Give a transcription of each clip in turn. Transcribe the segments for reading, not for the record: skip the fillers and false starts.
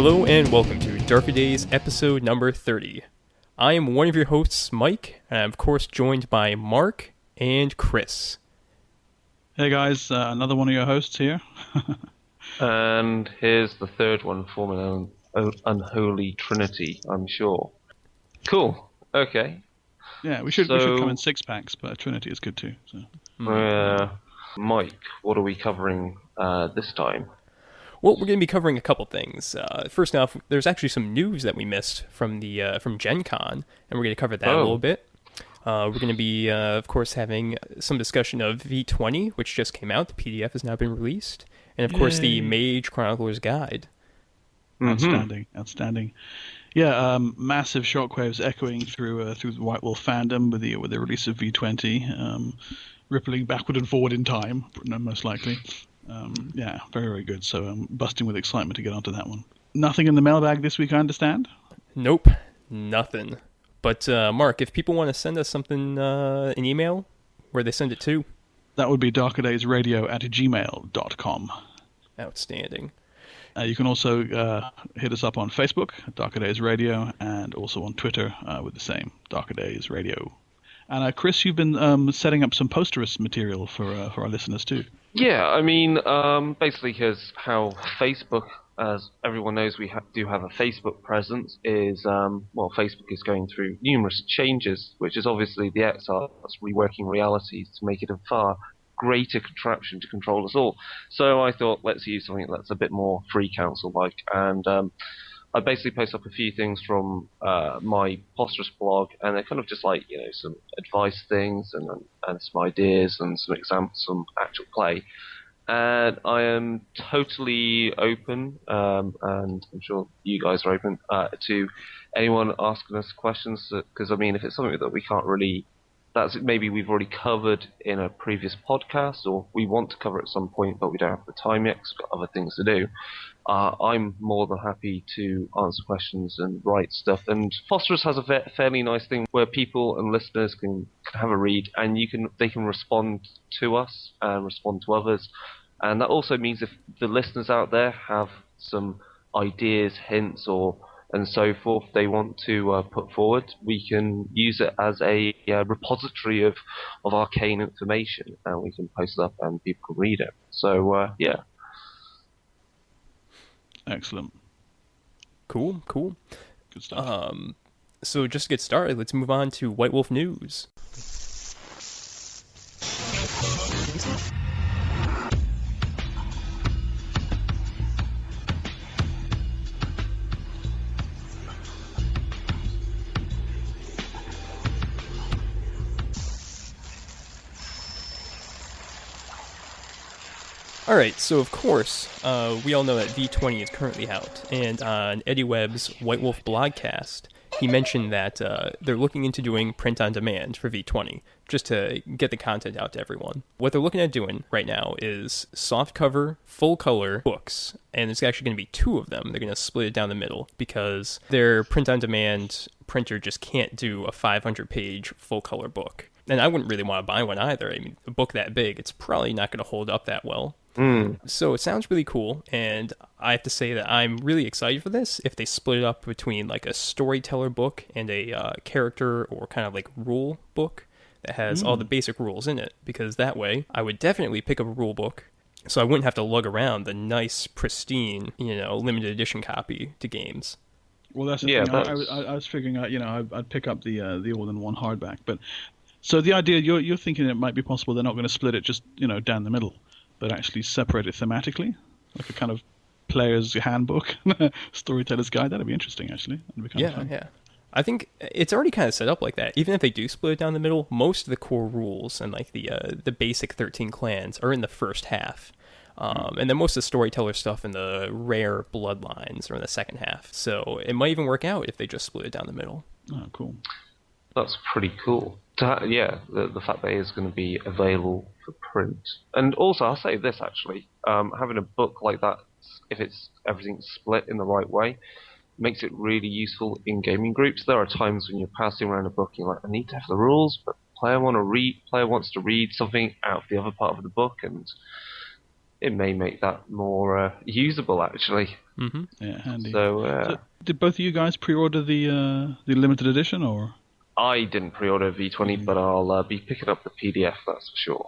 Hello and welcome to Darker Days episode number 30. I am one of your hosts, Mike, and I'm of course joined by Mark and Chris. Hey guys, another one of your hosts here. And here's the third one, forming an unholy trinity, I'm sure. Cool. Okay. Yeah, we should come in six packs, but Trinity is good too. So. Mike, what are we covering this time? Well, we're going to be covering a couple things. First off, there's actually some news that we missed from Gen Con, and we're going to cover that a little bit. We're going to be, of course, having some discussion of V20, which just came out. The PDF has now been released. And, of course, the Mage Chroniclers guide. Mm-hmm. Outstanding. Yeah, massive shockwaves echoing through the White Wolf fandom with the release of V20, rippling backward and forward in time, most likely. Yeah, very, very good. So I'm busting with excitement to get onto that one. Nothing in the mailbag this week, I understand? Nope, nothing. But, Mark, if people want to send us something, an email, where they send it to? That would be darkerdaysradio@gmail.com. Outstanding. You can also hit us up on Facebook, Darker Days Radio, and also on Twitter with the same, Darker Days Radio. And Chris, you've been setting up some posterous material for our listeners too. Yeah, I mean, basically here's how Facebook, as everyone knows, we do have a Facebook presence, is, Facebook is going through numerous changes, which is obviously the XR's reworking realities to make it a far greater contraption to control us all. So I thought, let's use something that's a bit more free council-like, and I basically post up a few things from my Posterous blog, and they're kind of just like, some advice things and some ideas and some examples, some actual play. And I am totally open, and I'm sure you guys are open, to anyone asking us questions, because, I mean, if it's something that we can't really, that's maybe we've already covered in a previous podcast, or we want to cover at some point, but we don't have the time yet because we've got other things to do. I'm more than happy to answer questions and write stuff. And Posterous has a fairly nice thing where people and listeners can have a read, and they can respond to us and respond to others. And that also means if the listeners out there have some ideas, hints, and so forth they want to put forward, we can use it as a repository of arcane information, and we can post it up and people can read it. So, yeah. Excellent. Cool. Good stuff. So just to get started, let's move on to White Wolf news. Alright, so of course, we all know that V20 is currently out, and on Eddie Webb's White Wolf blogcast, he mentioned that they're looking into doing print on demand for V20, just to get the content out to everyone. What they're looking at doing right now is softcover, full-color books, and there's actually going to be two of them. They're going to split it down the middle, because their print on demand printer just can't do a 500-page full-color book. And I wouldn't really want to buy one either. I mean, a book that big, it's probably not going to hold up that well. So it sounds really cool, and I have to say that I'm really excited for this if they split it up between like a storyteller book and a character or kind of like rule book that has all the basic rules in it, because that way I would definitely pick up a rule book so I wouldn't have to lug around the nice, pristine, limited edition copy to games. Well, that's the thing. I was figuring out, I'd pick up the all-in-one hardback, but so the idea you're thinking it might be possible they're not going to split it just down the middle, but actually separate it thematically, like a kind of player's handbook, storyteller's guide. That'd be interesting, actually. That'd be kind of fun. Yeah. I think it's already kind of set up like that. Even if they do split it down the middle, most of the core rules and like the basic 13 clans are in the first half. And then most of the storyteller stuff and the rare bloodlines are in the second half. So it might even work out if they just split it down the middle. Oh, cool. That's pretty cool. The fact that it is going to be available for print. And also, I'll say this actually, having a book like that, if everything's split in the right way, makes it really useful in gaming groups. There are times when you're passing around a book and you're like, I need to have the rules, but player wants to read something out of the other part of the book, and it may make that more usable, actually. Mm-hmm. Yeah, handy. So, did both of you guys pre-order the limited edition, or? I didn't pre-order V20, but I'll be picking up the PDF, that's for sure.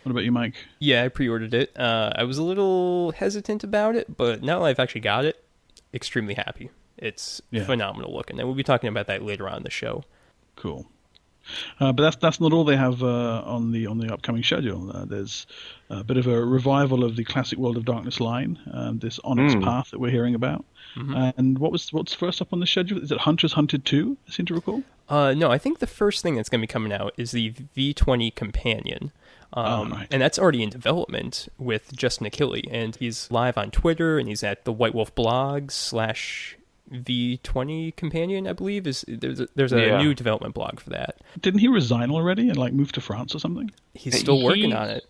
What about you, Mike? Yeah, I pre-ordered it. I was a little hesitant about it, but now that I've actually got it, extremely happy. It's phenomenal looking, and we'll be talking about that later on in the show. Cool. But that's not all they have on the upcoming schedule. There's a bit of a revival of the classic World of Darkness line, this Onyx Path that we're hearing about. Mm-hmm. And what's first up on the schedule? Is it Hunters Hunted 2, I seem to recall? No, I think the first thing that's going to be coming out is the V20 Companion. Right. And that's already in development with Justin Achille, and he's live on Twitter, and he's at the White Wolf blog /V20 Companion, I believe. There's a new development blog for that. Didn't he resign already and move to France or something? He's still working on it.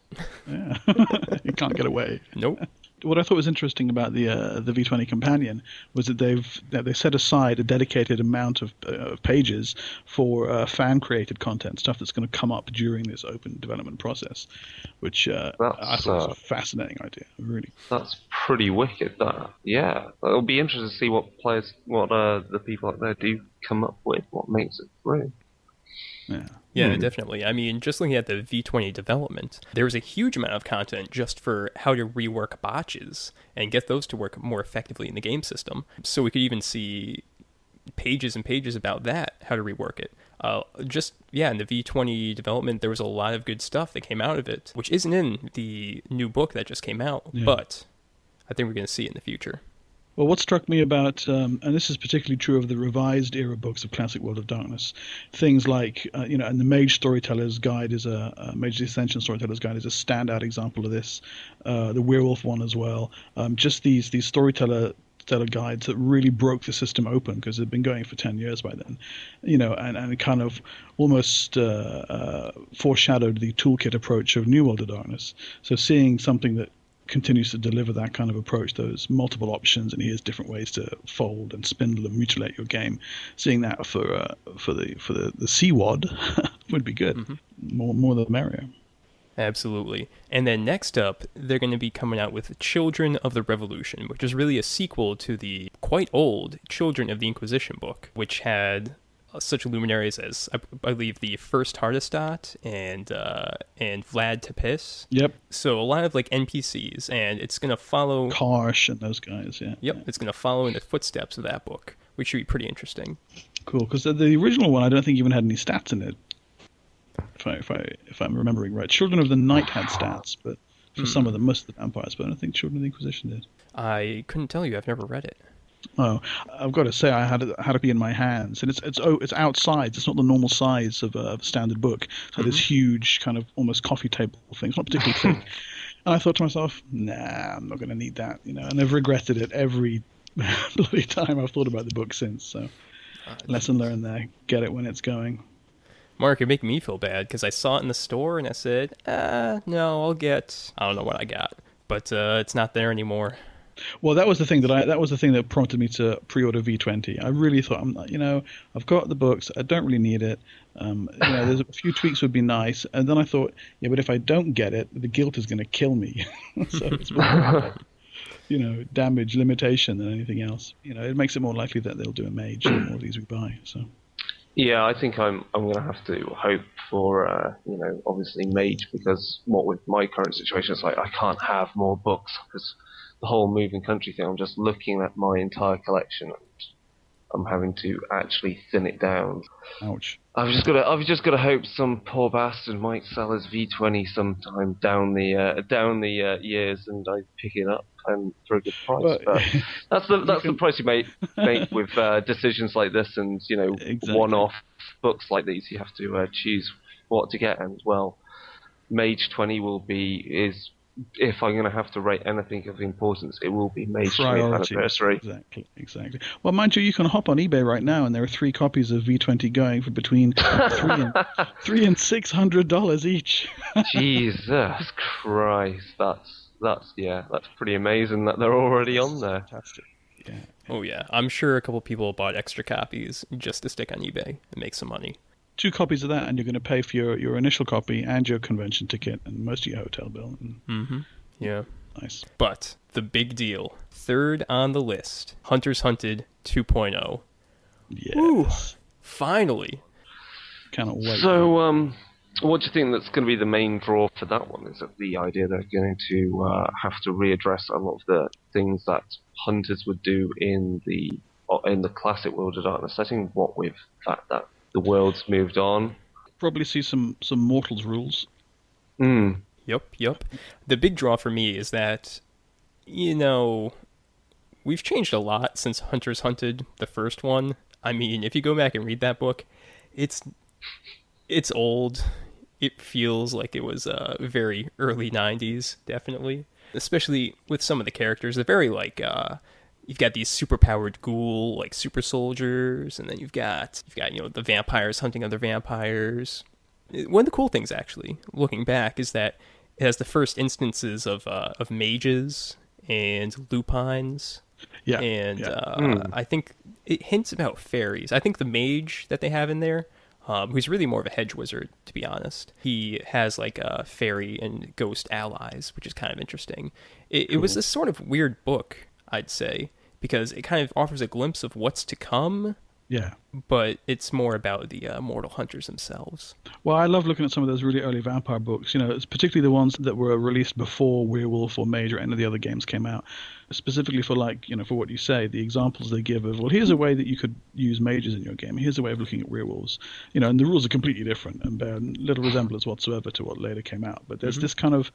Yeah, he can't get away. Nope. What I thought was interesting about the V20 Companion was that they set aside a dedicated amount of pages for fan-created content, stuff that's going to come up during this open development process, which I thought was a fascinating idea. Really, that's pretty wicked. Yeah, it'll be interesting to see what the people out there do come up with, what makes it through. Yeah, definitely. I mean, just looking at the V20 development, there was a huge amount of content just for how to rework botches and get those to work more effectively in the game system. So we could even see pages and pages about that, how to rework it. In the V20 development, there was a lot of good stuff that came out of it, which isn't in the new book that just came out, but I think we're going to see it in the future. Well, what struck me about, and this is particularly true of the revised era books of Classic World of Darkness, things like, and the Mage Storyteller's Guide is Mage Ascension Storyteller's Guide is a standout example of this. The Werewolf one as well. Just these storyteller guides that really broke the system open because they'd been going for 10 years by then, and it kind of almost foreshadowed the toolkit approach of New World of Darkness. So seeing something that continues to deliver that kind of approach, those multiple options, and here's different ways to fold and spindle and mutilate your game. Seeing that for the CWOD would be good. Mm-hmm. More the merrier. Absolutely. And then next up, they're going to be coming out with Children of the Revolution, which is really a sequel to the quite old Children of the Inquisition book, which had such luminaries as, I believe, the first Hardestot and Vlad Tepes. Yep. So a lot of NPCs, and it's going to follow Karsh and those guys. Yeah. Yep. It's going to follow in the footsteps of that book, which should be pretty interesting. Cool, because the original one I don't think even had any stats in it. If I'm remembering right, Children of the Night had stats, but for some of them, most of the vampires. But I don't think Children of the Inquisition did. I couldn't tell you. I've never read it. Oh, I've got to say I had to be in my hands, and it's outside. It's not the normal size of a standard book. So this huge kind of almost coffee table thing. It's not particularly thick. And I thought to myself, nah, I'm not going to need that, And I've regretted it every bloody time I've thought about the book since. So lesson learned there. Get it when it's going. Mark, you're making me feel bad because I saw it in the store and I said, no, I don't know what I got, but it's not there anymore. Well, that was the thing that prompted me to pre-order V20. I really thought, I've got the books. I don't really need it. There's a few tweaks would be nice. And then I thought, yeah, but if I don't get it, the guilt is going to kill me. So it's more, damage limitation than anything else. It makes it more likely that they'll do a mage the more of these we buy. So. Yeah, I think I'm going to have to hope for, obviously Mage, because what with my current situation, it's like I can't have more books because the whole moving country thing, I'm just looking at my entire collection and I'm having to actually thin it down. Ouch. I've just got to hope some poor bastard might sell his V20 sometime down the years and I pick it up and for a good price. Well, but that's the price you make with decisions like this and exactly. One-off books like these. You have to choose what to get, and Mage 20 is. If I'm going to have to rate anything of importance, it will be Mage 20th anniversary. Exactly. Well, mind you can hop on eBay right now, and there are 3 copies of V20 going for between $300 and $600 each. Jesus Christ, that's pretty amazing that they're already on there. Fantastic. Yeah. Oh yeah, I'm sure a couple people bought extra copies just to stick on eBay and make some money. 2 copies of that, and you're going to pay for your initial copy and your convention ticket and most of your hotel bill. Mm-hmm. Yeah. Nice. But the big deal, third on the list, Hunters Hunted 2.0. Yes. Woo, finally. Cannot wait. So, what do you think that's going to be the main draw for that one? Is it the idea they're going to have to readdress a lot of the things that hunters would do in the classic World of Darkness setting? What with the fact that the world's moved on? Probably see some Mortals rules. Yep. The big draw for me is that, we've changed a lot since Hunters Hunted, the first one. I mean, if you go back and read that book, it's old. It feels like it was very early 90s, definitely. Especially with some of the characters. They're very you've got these superpowered ghoul, like super soldiers, and then you've got the vampires hunting other vampires. One of the cool things, actually, looking back, is that it has the first instances of mages and lupines. Yeah. And I think it hints about fairies. I think the mage that they have in there, who's really more of a hedge wizard, to be honest, he has like a fairy and ghost allies, which is kind of interesting. It was this sort of weird book, I'd say, because it kind of offers a glimpse of what's to come. Yeah. But it's more about the mortal hunters themselves. Well, I love looking at some of those really early vampire books, it's particularly the ones that were released before Werewolf or Mage or any of the other games came out. Specifically for for what you say, the examples they give of, well, here's a way that you could use mages in your game. Here's a way of looking at werewolves. And the rules are completely different and bear little resemblance whatsoever to what later came out. But there's this kind of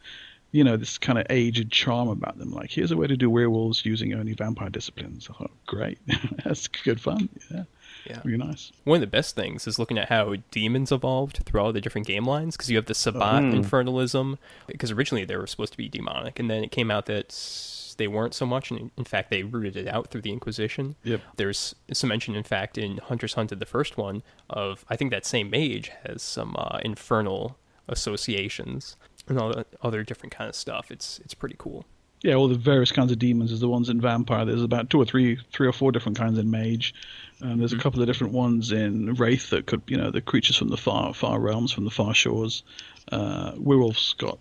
this kind of aged charm about them. Like, here's a way to do werewolves using only vampire disciplines. Oh, great. That's good fun. Yeah, really nice. One of the best things is looking at how demons evolved through all the different game lines, because you have the Sabbat infernalism, because originally they were supposed to be demonic, and then it came out that they weren't so much, and in fact they rooted it out through the Inquisition. Yep. There's some mention, in fact, in Hunters Hunted, the first one, of, I think that same mage has some infernal associations and all the other different kind of stuff. It's pretty cool. Yeah, all the various kinds of demons. There's the ones in Vampire. There's about three or four different kinds in Mage. There's a couple of different ones in Wraith that could, the creatures from the far realms, from the far shores. Werewolf's got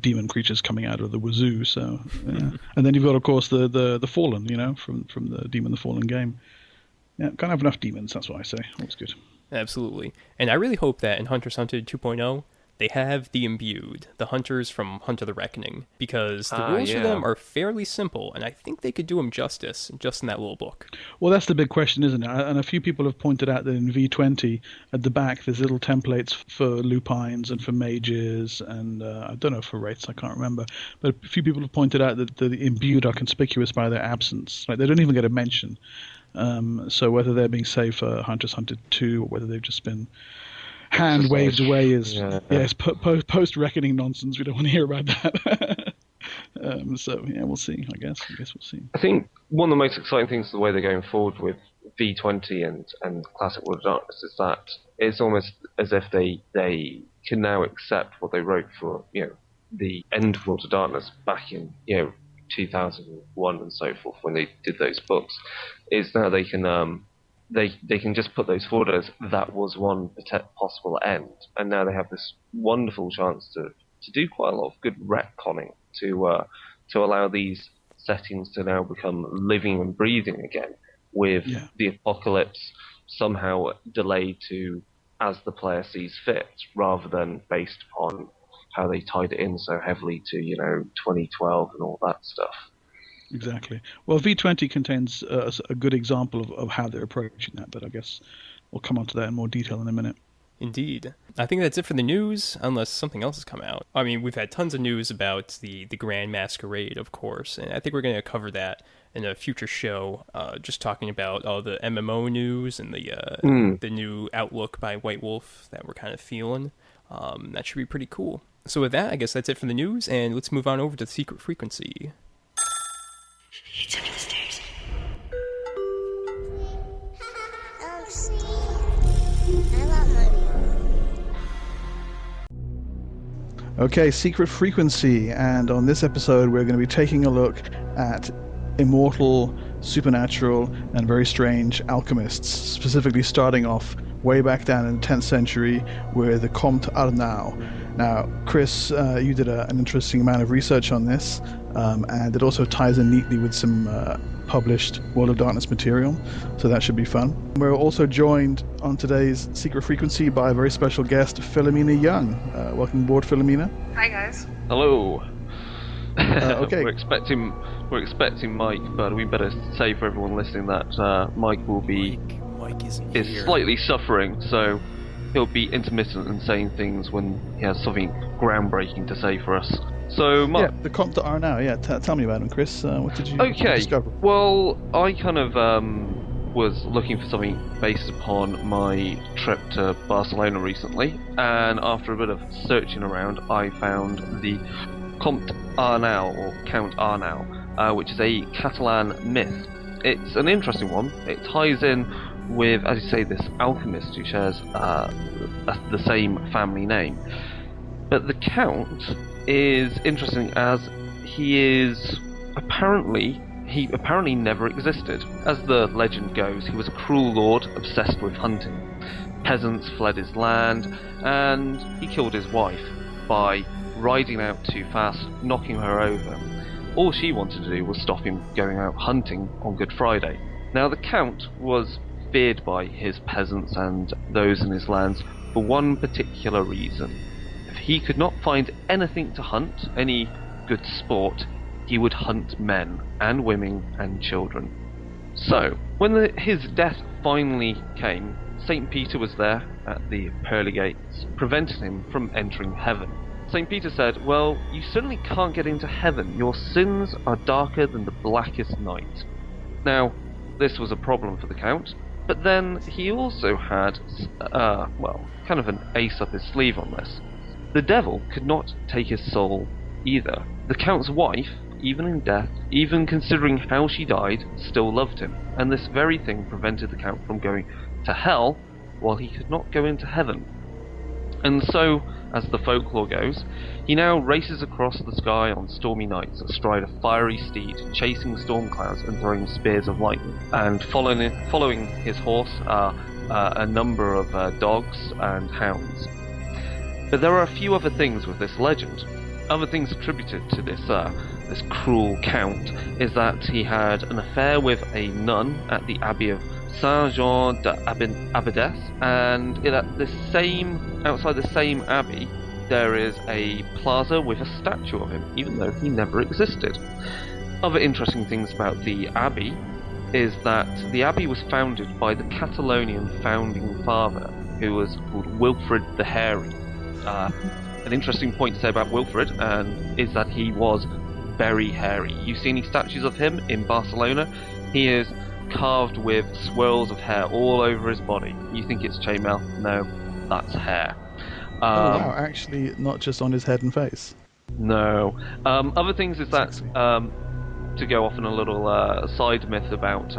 demon creatures coming out of the wazoo. So, and then you've got, of course, the Fallen, from the Demon the Fallen game. Yeah, can't have enough demons. That's what I say. Always good. Absolutely, and I really hope that in Hunters Hunted 2.0. they have the Imbued, the hunters from Hunt of the Reckoning, because the rules for them are fairly simple, and I think they could do them justice just in that little book. Well, that's the big question, isn't it? And a few people have pointed out that in V20, at the back, there's little templates for lupines and for mages, and I don't know, for wraiths, I can't remember. But a few people have pointed out that the Imbued are conspicuous by their absence. Like, they don't even get a mention. So whether they're being saved for Hunters Hunted 2, or whether they've just been hand waved away is post-reckoning nonsense. We don't want to hear about that. We'll see. I guess we'll see. I think one of the most exciting things, the way they're going forward with V20 and Classic World of Darkness, is that it's almost as if they can now accept what they wrote for the end of World of Darkness back in 2001 and so forth, when they did those books. Is now they can they can just put those forward as that was one possible end, and now they have this wonderful chance to do quite a lot of good retconning to allow these settings to now become living and breathing again, with the apocalypse somehow delayed to as the player sees fit, rather than based upon how they tied it in so heavily to 2012 and all that stuff. Exactly. Well, V20 contains a good example of how they're approaching that, but I guess we'll come on to that in more detail in a minute. Indeed. I think that's it for the news, unless something else has come out. I mean, we've had tons of news about the Grand Masquerade, of course, and I think we're going to cover that in a future show, just talking about all the MMO news and the new outlook by White Wolf that we're kind of feeling. That should be pretty cool. So with that, I guess that's it for the news, and let's move on over to the Secret Frequency. It's under the stairs. I love my mom. Okay, Secret Frequency, and on this episode we're going to be taking a look at immortal, supernatural, and very strange alchemists, specifically starting off way back down in the 10th century with the Compte Arneu. Now, Chris, you did an interesting amount of research on this, and it also ties in neatly with some published World of Darkness material, so that should be fun. We're also joined on today's Secret Frequency by a very special guest, Filamena Young. Welcome aboard, Filamena. Hi guys. Hello. Okay. We're expecting Mike, but we better say for everyone listening that Mike is slightly suffering, so he'll be intermittent and saying things when he has something groundbreaking to say for us. So, Mark. Yeah, the Compte Arneu. Yeah, tell me about him, Chris. What did you discover? Well, I kind of was looking for something based upon my trip to Barcelona recently, and after a bit of searching around, I found the Compte Arneu, or Count Arneu, which is a Catalan myth. It's an interesting one. It ties in with, as you say, this alchemist who shares the same family name. But the Count is interesting as he apparently never existed. As the legend goes, he was a cruel lord obsessed with hunting. Peasants fled his land, and he killed his wife by riding out too fast, knocking her over. All she wanted to do was stop him going out hunting on Good Friday. Now, the Count was feared by his peasants and those in his lands for one particular reason. If he could not find anything to hunt, any good sport, he would hunt men and women and children. So, when his death finally came, St. Peter was there at the pearly gates, preventing him from entering heaven. St. Peter said, "Well, you certainly can't get into heaven. Your sins are darker than the blackest night." Now, this was a problem for the Count, but then he also had, kind of an ace up his sleeve on this. The devil could not take his soul either. The Count's wife, even in death, even considering how she died, still loved him, and this very thing prevented the Count from going to hell, while he could not go into heaven. And so, as the folklore goes, he now races across the sky on stormy nights astride a fiery steed, chasing storm clouds and throwing spears of lightning. And following his horse are a number of dogs and hounds. But there are a few other things with this legend. Other things attributed to this cruel Count is that he had an affair with a nun at the Abbey of Saint-Jean d'Abadès, and outside the same abbey there is a plaza with a statue of him, even though he never existed. Other interesting things about the abbey is that the abbey was founded by the Catalonian founding father, who was called Wilfrid the Hairy. An interesting point to say about Wilfrid is that he was very hairy. You see any statues of him in Barcelona? He is carved with swirls of hair all over his body. You think it's chainmail? No, that's hair. Wow, actually not just on his head and face. No. Other things is that, to go off on a little side myth about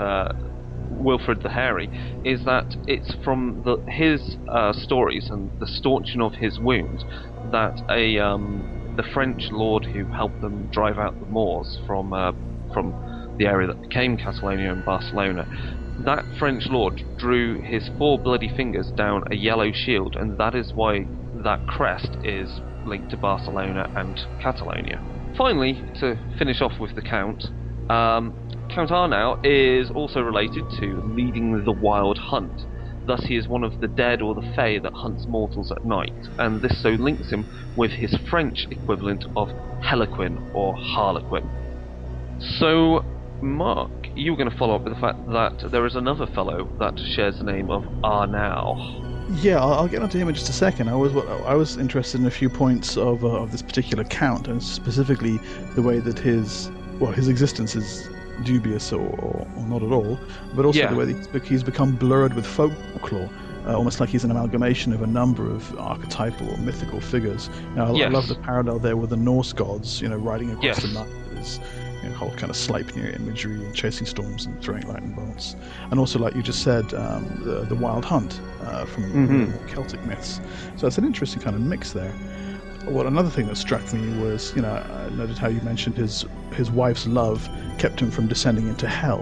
Wilfrid the Hairy, is that it's from his stories and the staunching of his wounds that the French lord who helped them drive out the Moors from the area that became Catalonia and Barcelona, that French lord drew his 4 bloody fingers down a yellow shield, and that is why that crest is linked to Barcelona and Catalonia. Finally, to finish off with the Count, Count Arneu is also related to leading the wild hunt. Thus he is one of the dead or the fae that hunts mortals at night, and this so links him with his French equivalent of Harlequin or Harlequin. So, Mark, you were going to follow up with the fact that there is another fellow that shares the name of Arneu. Yeah, I'll get onto him in just a second. I was interested in a few points of this particular Count, and specifically the way that his existence is dubious or not at all, but also the way that he's become blurred with folklore, almost like he's an amalgamation of a number of archetypal or mythical figures. Now, I love the parallel there with the Norse gods, riding across the night with his whole kind of Sleipnir imagery and chasing storms and throwing lightning bolts, and also, like you just said, the wild hunt from Celtic myths. So it's an interesting kind of mix there. Another thing that struck me was, I noted how you mentioned his wife's love kept him from descending into hell.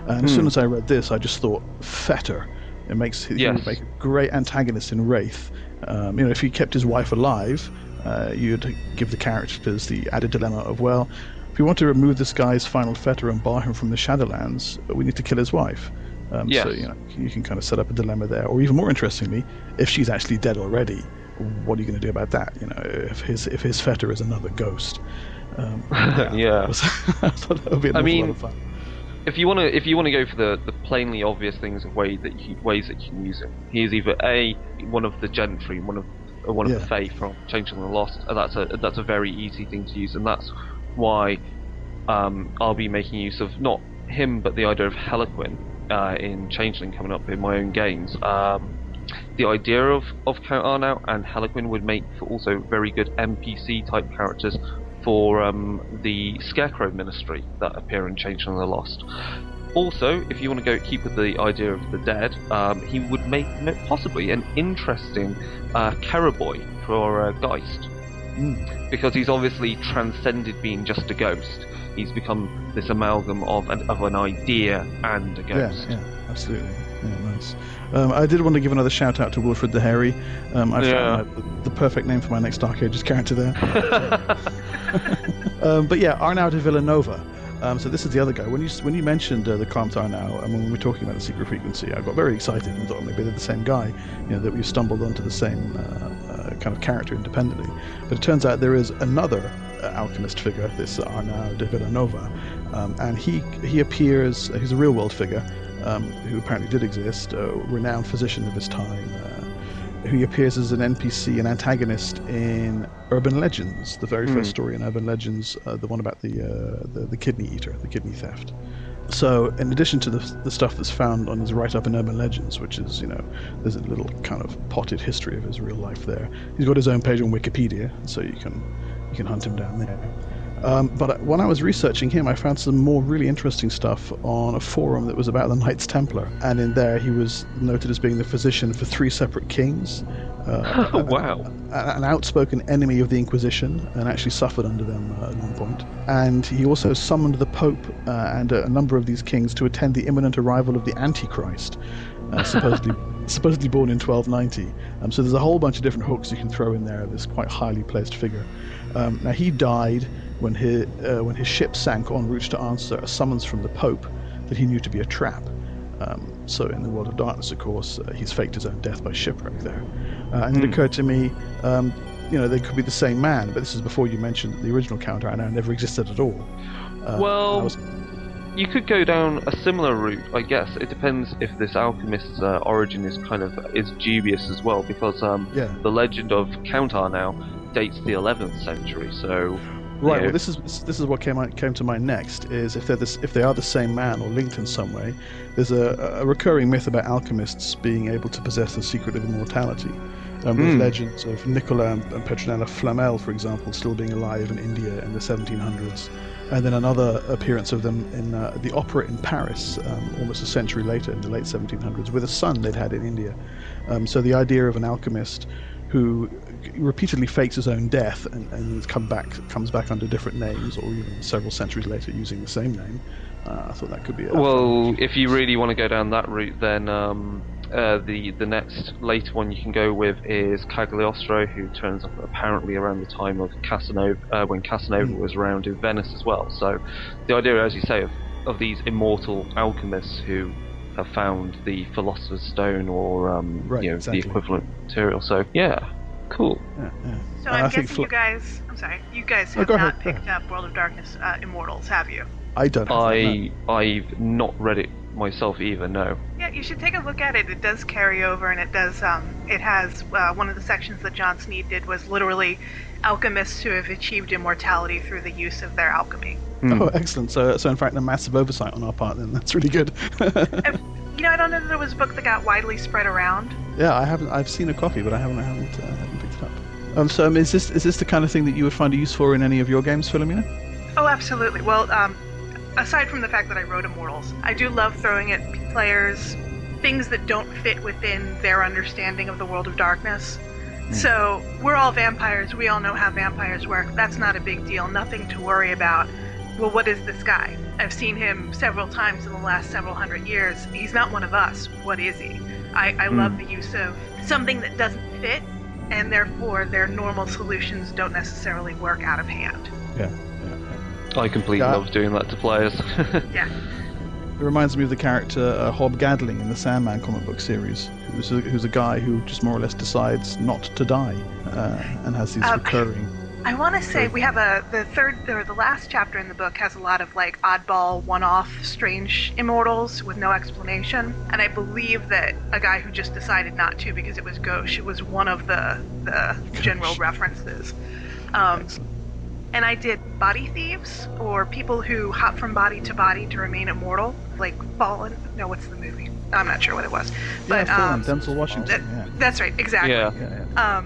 And as soon as I read this, I just thought fetter. He would make a great antagonist in Wraith. If he kept his wife alive, you'd give the characters the added dilemma of, well, if we want to remove this guy's final fetter and bar him from the Shadowlands, we need to kill his wife. Yes. So you can kind of set up a dilemma there. Or even more interestingly, if she's actually dead already, what are you going to do about that? If his fetter is another ghost. Yeah. I thought that would be an awful lot of fun. If you want to go for the plainly obvious things of ways that you can use him, he is either one of the gentry, one of the Fae from Changeling the Lost, and that's a very easy thing to use, and that's why I'll be making use of not him but the idea of Heliquin in Changeling coming up in my own games. The idea of Compte Arneu and Heliquin would make for also very good NPC type characters for the Scarecrow Ministry that appear in Changeling the Lost. Also, if you want to keep with the idea of the dead, he would make possibly an interesting Keraboy for Geist. Because he's obviously transcended being just a ghost. He's become this amalgam of an idea and a ghost. Yeah, absolutely. Yeah, nice. I did want to give another shout out to Wilfred the Hairy. I found the perfect name for my next Dark Ages character there. But yeah, Arneu de Villanova. So this is the other guy. When you mentioned the Compte Arneu, and when we were talking about the secret frequency, I got very excited and thought maybe they're the same guy. That we've stumbled onto the same kind of character independently. But it turns out there is another alchemist figure, this Arneu de Villanova, and he appears. He's a real world figure who apparently did exist, a renowned physician of his time. Who appears as an NPC, an antagonist in Urban Legends, the very first story in Urban Legends, the one about the kidney eater, the kidney theft. So, in addition to the stuff that's found on his write-up in Urban Legends, which is, there's a little kind of potted history of his real life there. He's got his own page on Wikipedia, so you can hunt him down there. But when I was researching him, I found some more really interesting stuff on a forum that was about the Knights Templar, and in there he was noted as being the physician for 3 separate kings. Wow. An outspoken enemy of the Inquisition, and actually suffered under them at one point. And he also summoned the Pope and a number of these kings to attend the imminent arrival of the Antichrist, supposedly born in 1290. So there's a whole bunch of different hooks you can throw in there. This quite highly placed figure. Now he died when his ship sank en route to answer a summons from the Pope that he knew to be a trap. So in the World of Darkness, of course, he's faked his own death by shipwreck there. And it occurred to me, they could be the same man, but this is before you mentioned that the original Compte Arneu never existed at all. You could go down a similar route, I guess. It depends if this alchemist's origin is dubious as well, because the legend of Compte Arneu dates the 11th century. So right. Well, this is what came to mind next. Is if they are the same man or linked in some way, there's a recurring myth about alchemists being able to possess the secret of immortality. There's legends of Nicolas and Petronella Flamel, for example, still being alive in India in the 1700s. And then another appearance of them in the opera in Paris, almost a century later, in the late 1700s, with a son they'd had in India. So the idea of an alchemist who repeatedly fakes his own death and comes back under different names, or even several centuries later using the same name. I thought that could be. If you really want to go down that route, then the next later one you can go with is Cagliostro, who turns up apparently around the time of Casanova, when Casanova was around in Venice as well. So the idea, as you say, of these immortal alchemists who have found the Philosopher's Stone or the equivalent material. So cool. Yeah. So I'm guessing you guys have not picked up World of Darkness Immortals, have you? I don't. I've not read it myself either. No. Yeah, you should take a look at it. It does carry over, and it does. It has one of the sections that John Sneed did was literally alchemists who have achieved immortality through the use of their alchemy. Oh, excellent! So in fact, a massive oversight on our part. Then that's really good. I don't know that there was a book that got widely spread around. Yeah, I haven't. I've seen a copy, but I haven't picked it up. So is this the kind of thing that you would find a use for in any of your games, Filamena? Oh, absolutely. Well, aside from the fact that I wrote Immortals, I do love throwing at players things that don't fit within their understanding of the World of Darkness. So we're all vampires. We all know how vampires work. That's not a big deal. Nothing to worry about. Well, what is this guy? I've seen him several times in the last several hundred years. He's not one of us. What is he? I love the use of something that doesn't fit, and therefore their normal solutions don't necessarily work out of hand. Yeah. I completely love doing that to players. Yeah. It reminds me of the character Hob Gadling in the Sandman comic book series, who's a guy who just more or less decides not to die, and has these recurring... I want to say we have the last chapter in the book has a lot of like oddball, one-off, strange immortals with no explanation, and I believe that a guy who just decided not to because it was gauche was one of the general references. And I did body thieves, or people who hop from body to body to remain immortal, like Fallen. No, what's the movie? I'm not sure what it was. But Fallen, Denzel Washington. That's right, exactly. Yeah.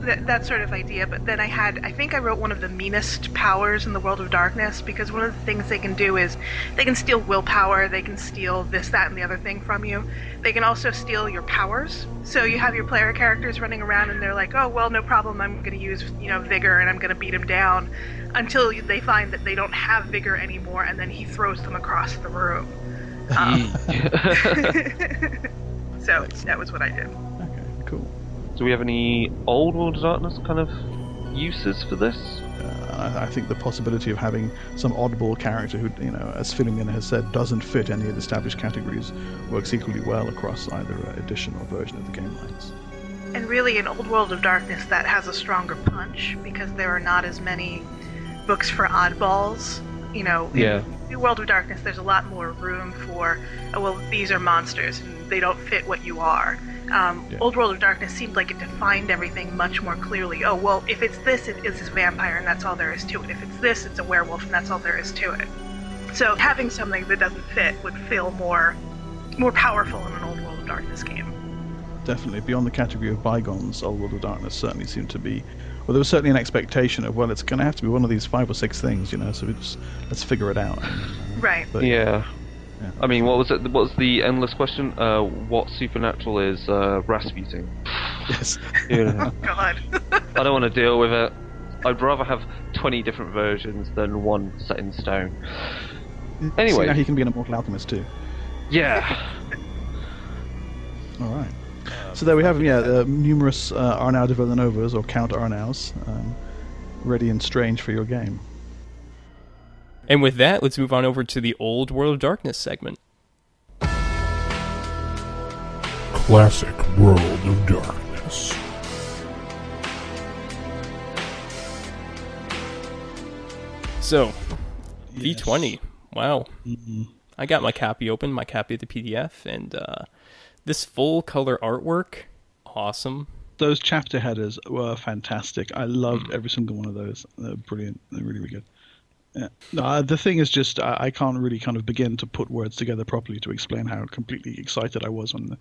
That sort of idea. But then I think I wrote one of the meanest powers in the World of Darkness, because one of the things they can do is they can steal willpower, they can steal this, that, and the other thing from you. They can also steal your powers. So you have your player characters running around and they're like, oh, well, no problem, I'm going to use, vigor and I'm going to beat him down, until they find that they don't have vigor anymore, and then he throws them across the room. So that was what I did. Okay, cool. Do we have any old World of Darkness kind of uses for this? I think the possibility of having some oddball character who, as Filamena has said, doesn't fit any of the established categories works equally well across either edition or version of the game lines. And really, in Old World of Darkness, that has a stronger punch, because there are not as many books for oddballs. In New World of Darkness, there's a lot more room for, these are monsters, and they don't fit what you are. Old World of Darkness seemed like it defined everything much more clearly. Oh, well, if it's this, it is a vampire, and that's all there is to it. If it's this, it's a werewolf, and that's all there is to it. So having something that doesn't fit would feel more powerful in an Old World of Darkness game. Definitely. Beyond the category of bygones, Old World of Darkness certainly seemed to be... Well, there was certainly an expectation of, it's going to have to be one of these 5 or 6 things, so let's figure it out. Right. But, yeah. I mean, what was it? What was the endless question? What supernatural is Rasputin? Yes. Oh, God. I don't want to deal with it. I'd rather have 20 different versions than one set in stone. Anyway. See, now he can be an immortal alchemist too. Yeah. All right. So there we have, numerous Arneu de Villanovas, or Compte Arneus, ready and strange for your game. And with that, let's move on over to the Old World of Darkness segment. Classic World of Darkness. So, Yes. V20. Wow. Mm-hmm. I got my copy open, my copy of the PDF, and this full color artwork, awesome. Those chapter headers were fantastic. I loved every single one of those. They're brilliant. They're really, really good. Yeah. No, the thing is just I can't really kind of begin to put words together properly to explain how completely excited I was when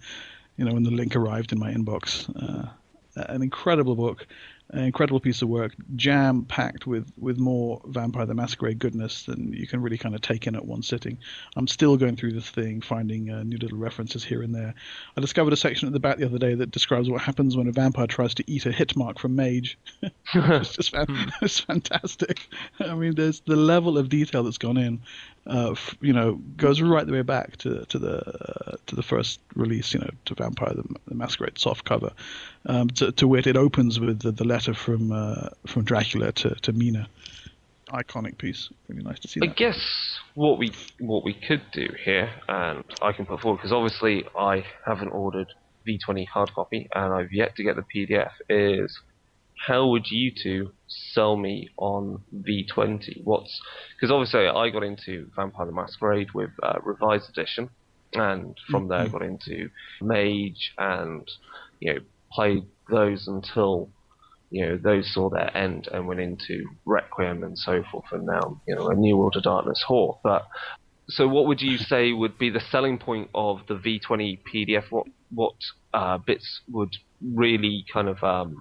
when the link arrived in my inbox. An incredible book, an incredible piece of work, jam-packed with more Vampire the Masquerade goodness than you can really kind of take in at one sitting. I'm still going through this thing, finding new little references here and there. I discovered a section at the back the other day that describes what happens when a vampire tries to eat a hit mark from Mage. It's fantastic. I mean, there's the level of detail that's gone in. Goes right the way back to the first release, to Vampire the Masquerade soft cover. To wit, it opens with the letter from Dracula to Mina. Iconic piece. Really nice to see that. I guess what we could do here, and I can put forward, because obviously I haven't ordered V20 hard copy and I've yet to get the PDF, is how would you two sell me on V20? Because obviously I got into Vampire the Masquerade with Revised Edition, and from there got into Mage, and played those until those saw their end and went into Requiem and so forth, and now a New World of Darkness whore. But so what would you say would be the selling point of the V20 PDF? What bits would really kind of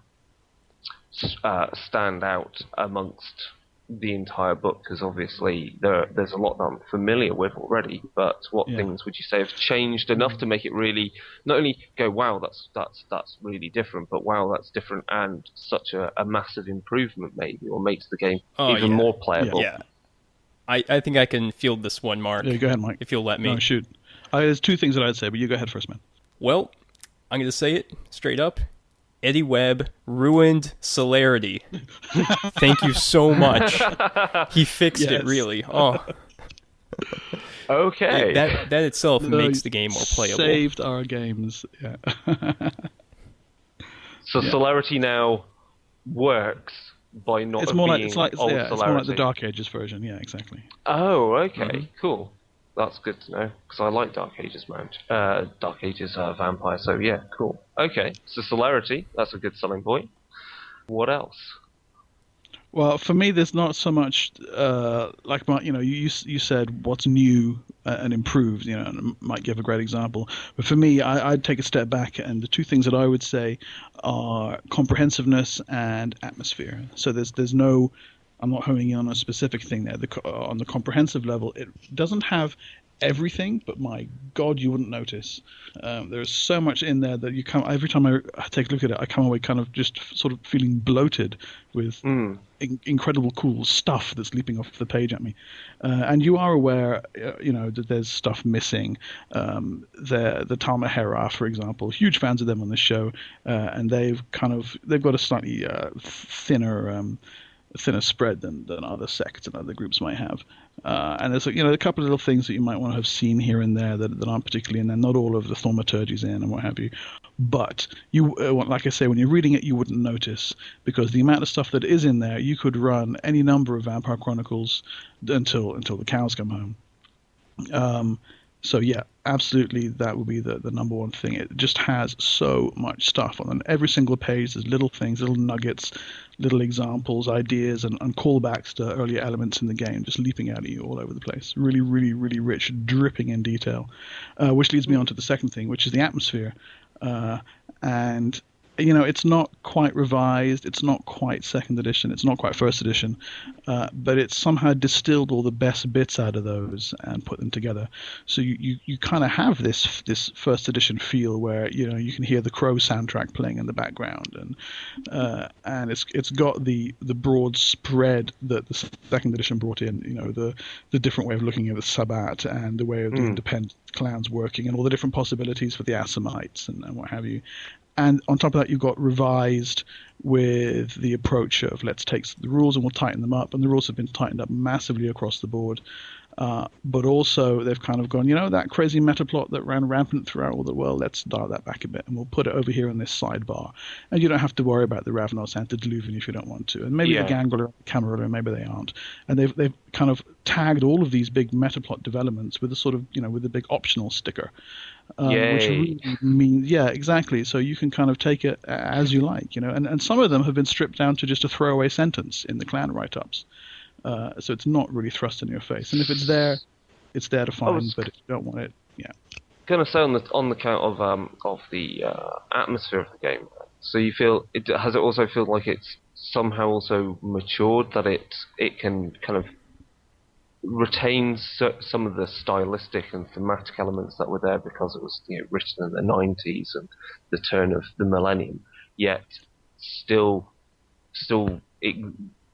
stand out amongst the entire book? Because obviously there's a lot that I'm familiar with already, but what things would you say have changed enough to make it really not only go, wow, that's really different, but wow, that's different and such a massive improvement maybe, or makes the game even more playable? Yeah. I think I can field this one, Mark. Yeah, go ahead, Mike. If you'll let me. No, shoot. There's two things that I'd say, but you go ahead first, man. Well, I'm going to say it straight up. Eddie Webb ruined celerity. Thank you so much. He fixed it, really. Oh. Okay. That itself makes the game more playable. Saved our games. Yeah. So celerity now works by not It's more being it's like old it's celerity. more like the Dark Ages version. Yeah, exactly. Oh, okay, cool. That's good to know because I like Dark Ages vampire. So yeah, cool. Okay, so celerity, that's a good selling point. What else? Well, for me, there's not so much like you said what's new and improved. And I might give a great example, but for me, I'd take a step back, and the two things that I would say are comprehensiveness and atmosphere. So there's no, I'm not honing in on a specific thing there. On the comprehensive level, it doesn't have everything, but my God, you wouldn't notice. There's so much in there that every time I take a look at it, I come away kind of just sort of feeling bloated with incredible cool stuff that's leaping off the page at me. And you are aware, that there's stuff missing. The Talma Hera, for example, huge fans of them on the show, and they've got a slightly thinner spread than other sects and other groups might have. And there's a couple of little things that you might want to have seen here and there that aren't particularly in there. Not all of the thaumaturgy's in and what have you. But you, like I say, when you're reading it, you wouldn't notice because the amount of stuff that is in there, you could run any number of Vampire Chronicles until the cows come home. So yeah, absolutely, that would be the number one thing. It just has so much stuff on every single page. There's little things, little nuggets, little examples, ideas, and callbacks to earlier elements in the game, just leaping out at you all over the place. Really, really, really rich, dripping in detail. Which leads me on to the second thing, which is the atmosphere. And it's not quite revised, it's not quite second edition, it's not quite first edition, but it's somehow distilled all the best bits out of those and put them together. So you kind of have this first edition feel where you can hear the Crow soundtrack playing in the background, and it's got the broad spread that the second edition brought in. The different way of looking at the Sabbat and the way of the independent clans working and all the different possibilities for the Assamites and what have you. And on top of that, you've got revised with the approach of let's take the rules and we'll tighten them up. And the rules have been tightened up massively across the board. But also they've kind of gone, that crazy meta plot that ran rampant throughout all the world, let's dial that back a bit and we'll put it over here in this sidebar. And you don't have to worry about the Ravnos Antediluvian if you don't want to. And maybe the Gangrel or Camarilla, maybe they aren't. And they've kind of tagged all of these big meta plot developments with a sort of, with a big optional sticker. Which really means, exactly. So you can kind of take it as you like, and some of them have been stripped down to just a throwaway sentence in the clan write-ups. So it's not really thrust in your face. And if it's there to find, but if you don't want it, Going to say on the count of the atmosphere of the game. So you feel it also feel like it's somehow also matured, that it can kind of retains some of the stylistic and thematic elements that were there because it was written in the 90s and the turn of the millennium, yet still it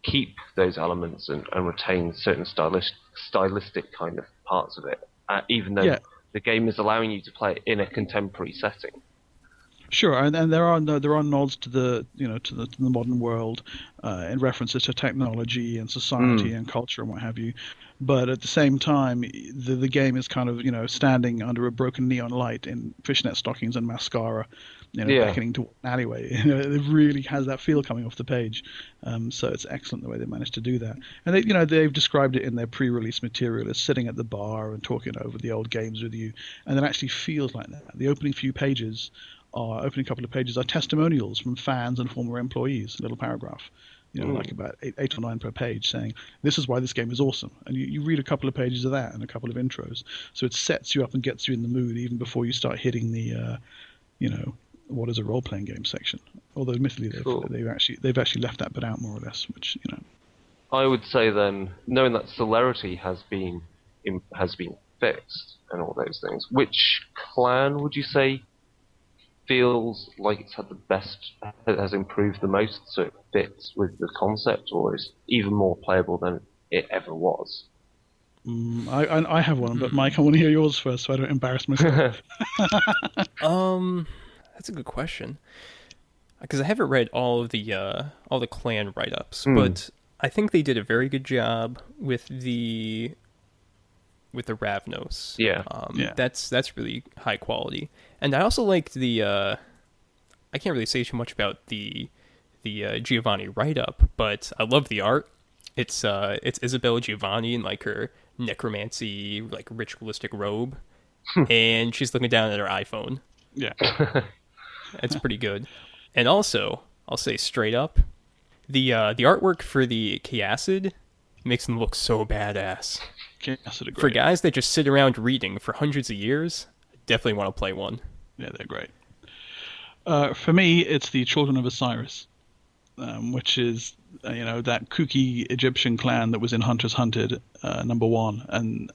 keep those elements and retain certain stylistic kind of parts of it, even though the game is allowing you to play it in a contemporary setting. Sure, and there are nods to the to the modern world, in references to technology and society and culture and what have you. But at the same time, the game is kind of standing under a broken neon light in fishnet stockings and mascara, beckoning to an alleyway. It really has that feel coming off the page. So it's excellent the way they managed to do that. And they've described it in their pre-release material as sitting at the bar and talking over the old games with you, and it actually feels like that. The opening couple of pages are testimonials from fans and former employees, a little paragraph, like about eight or nine per page saying, this is why this game is awesome. And you read a couple of pages of that and a couple of intros. So it sets you up and gets you in the mood even before you start hitting the, what is a role-playing game section. Although admittedly they've actually left that bit out more or less, which, I would say then, knowing that celerity has been fixed and all those things, which clan would you say feels like it's had the best, has improved the most, so it fits with the concept, or is even more playable than it ever was? I have one, but Mike, I want to hear yours first, so I don't embarrass myself. That's a good question. Because I haven't read all the clan write-ups, but I think they did a very good job with the Ravnos. Yeah. That's really high quality. And I also liked the I can't really say too much about the Giovanni write-up, but I love the art. It's Isabella Giovanni in like her necromancy, like ritualistic robe, and she's looking down at her iPhone. Yeah. It's pretty good. And also, I'll say straight up, the artwork for the Chaacid makes them look so badass. Chaacid are great. For guys that just sit around reading for hundreds of years, I definitely want to play one. Yeah, they're great. For me, it's the Children of Osiris, which is that kooky Egyptian clan that was in Hunters Hunted #1 and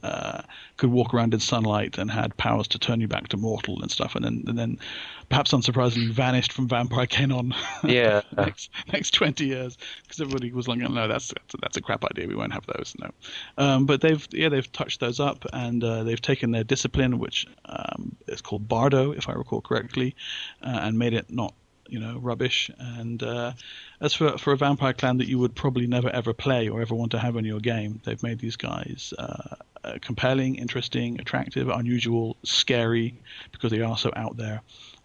could walk around in sunlight and had powers to turn you back to mortal and stuff, and then perhaps unsurprisingly vanished from Vampire Canon. Yeah. next 20 years, because everybody was like, no, that's a crap idea. We won't have those. No, but they've touched those up, and they've taken their discipline, which is called Bardo, if I recall correctly, and made it not rubbish. And as for a vampire clan that you would probably never ever play or ever want to have in your game, they've made these guys compelling, interesting, attractive, unusual, scary, because they are so out there,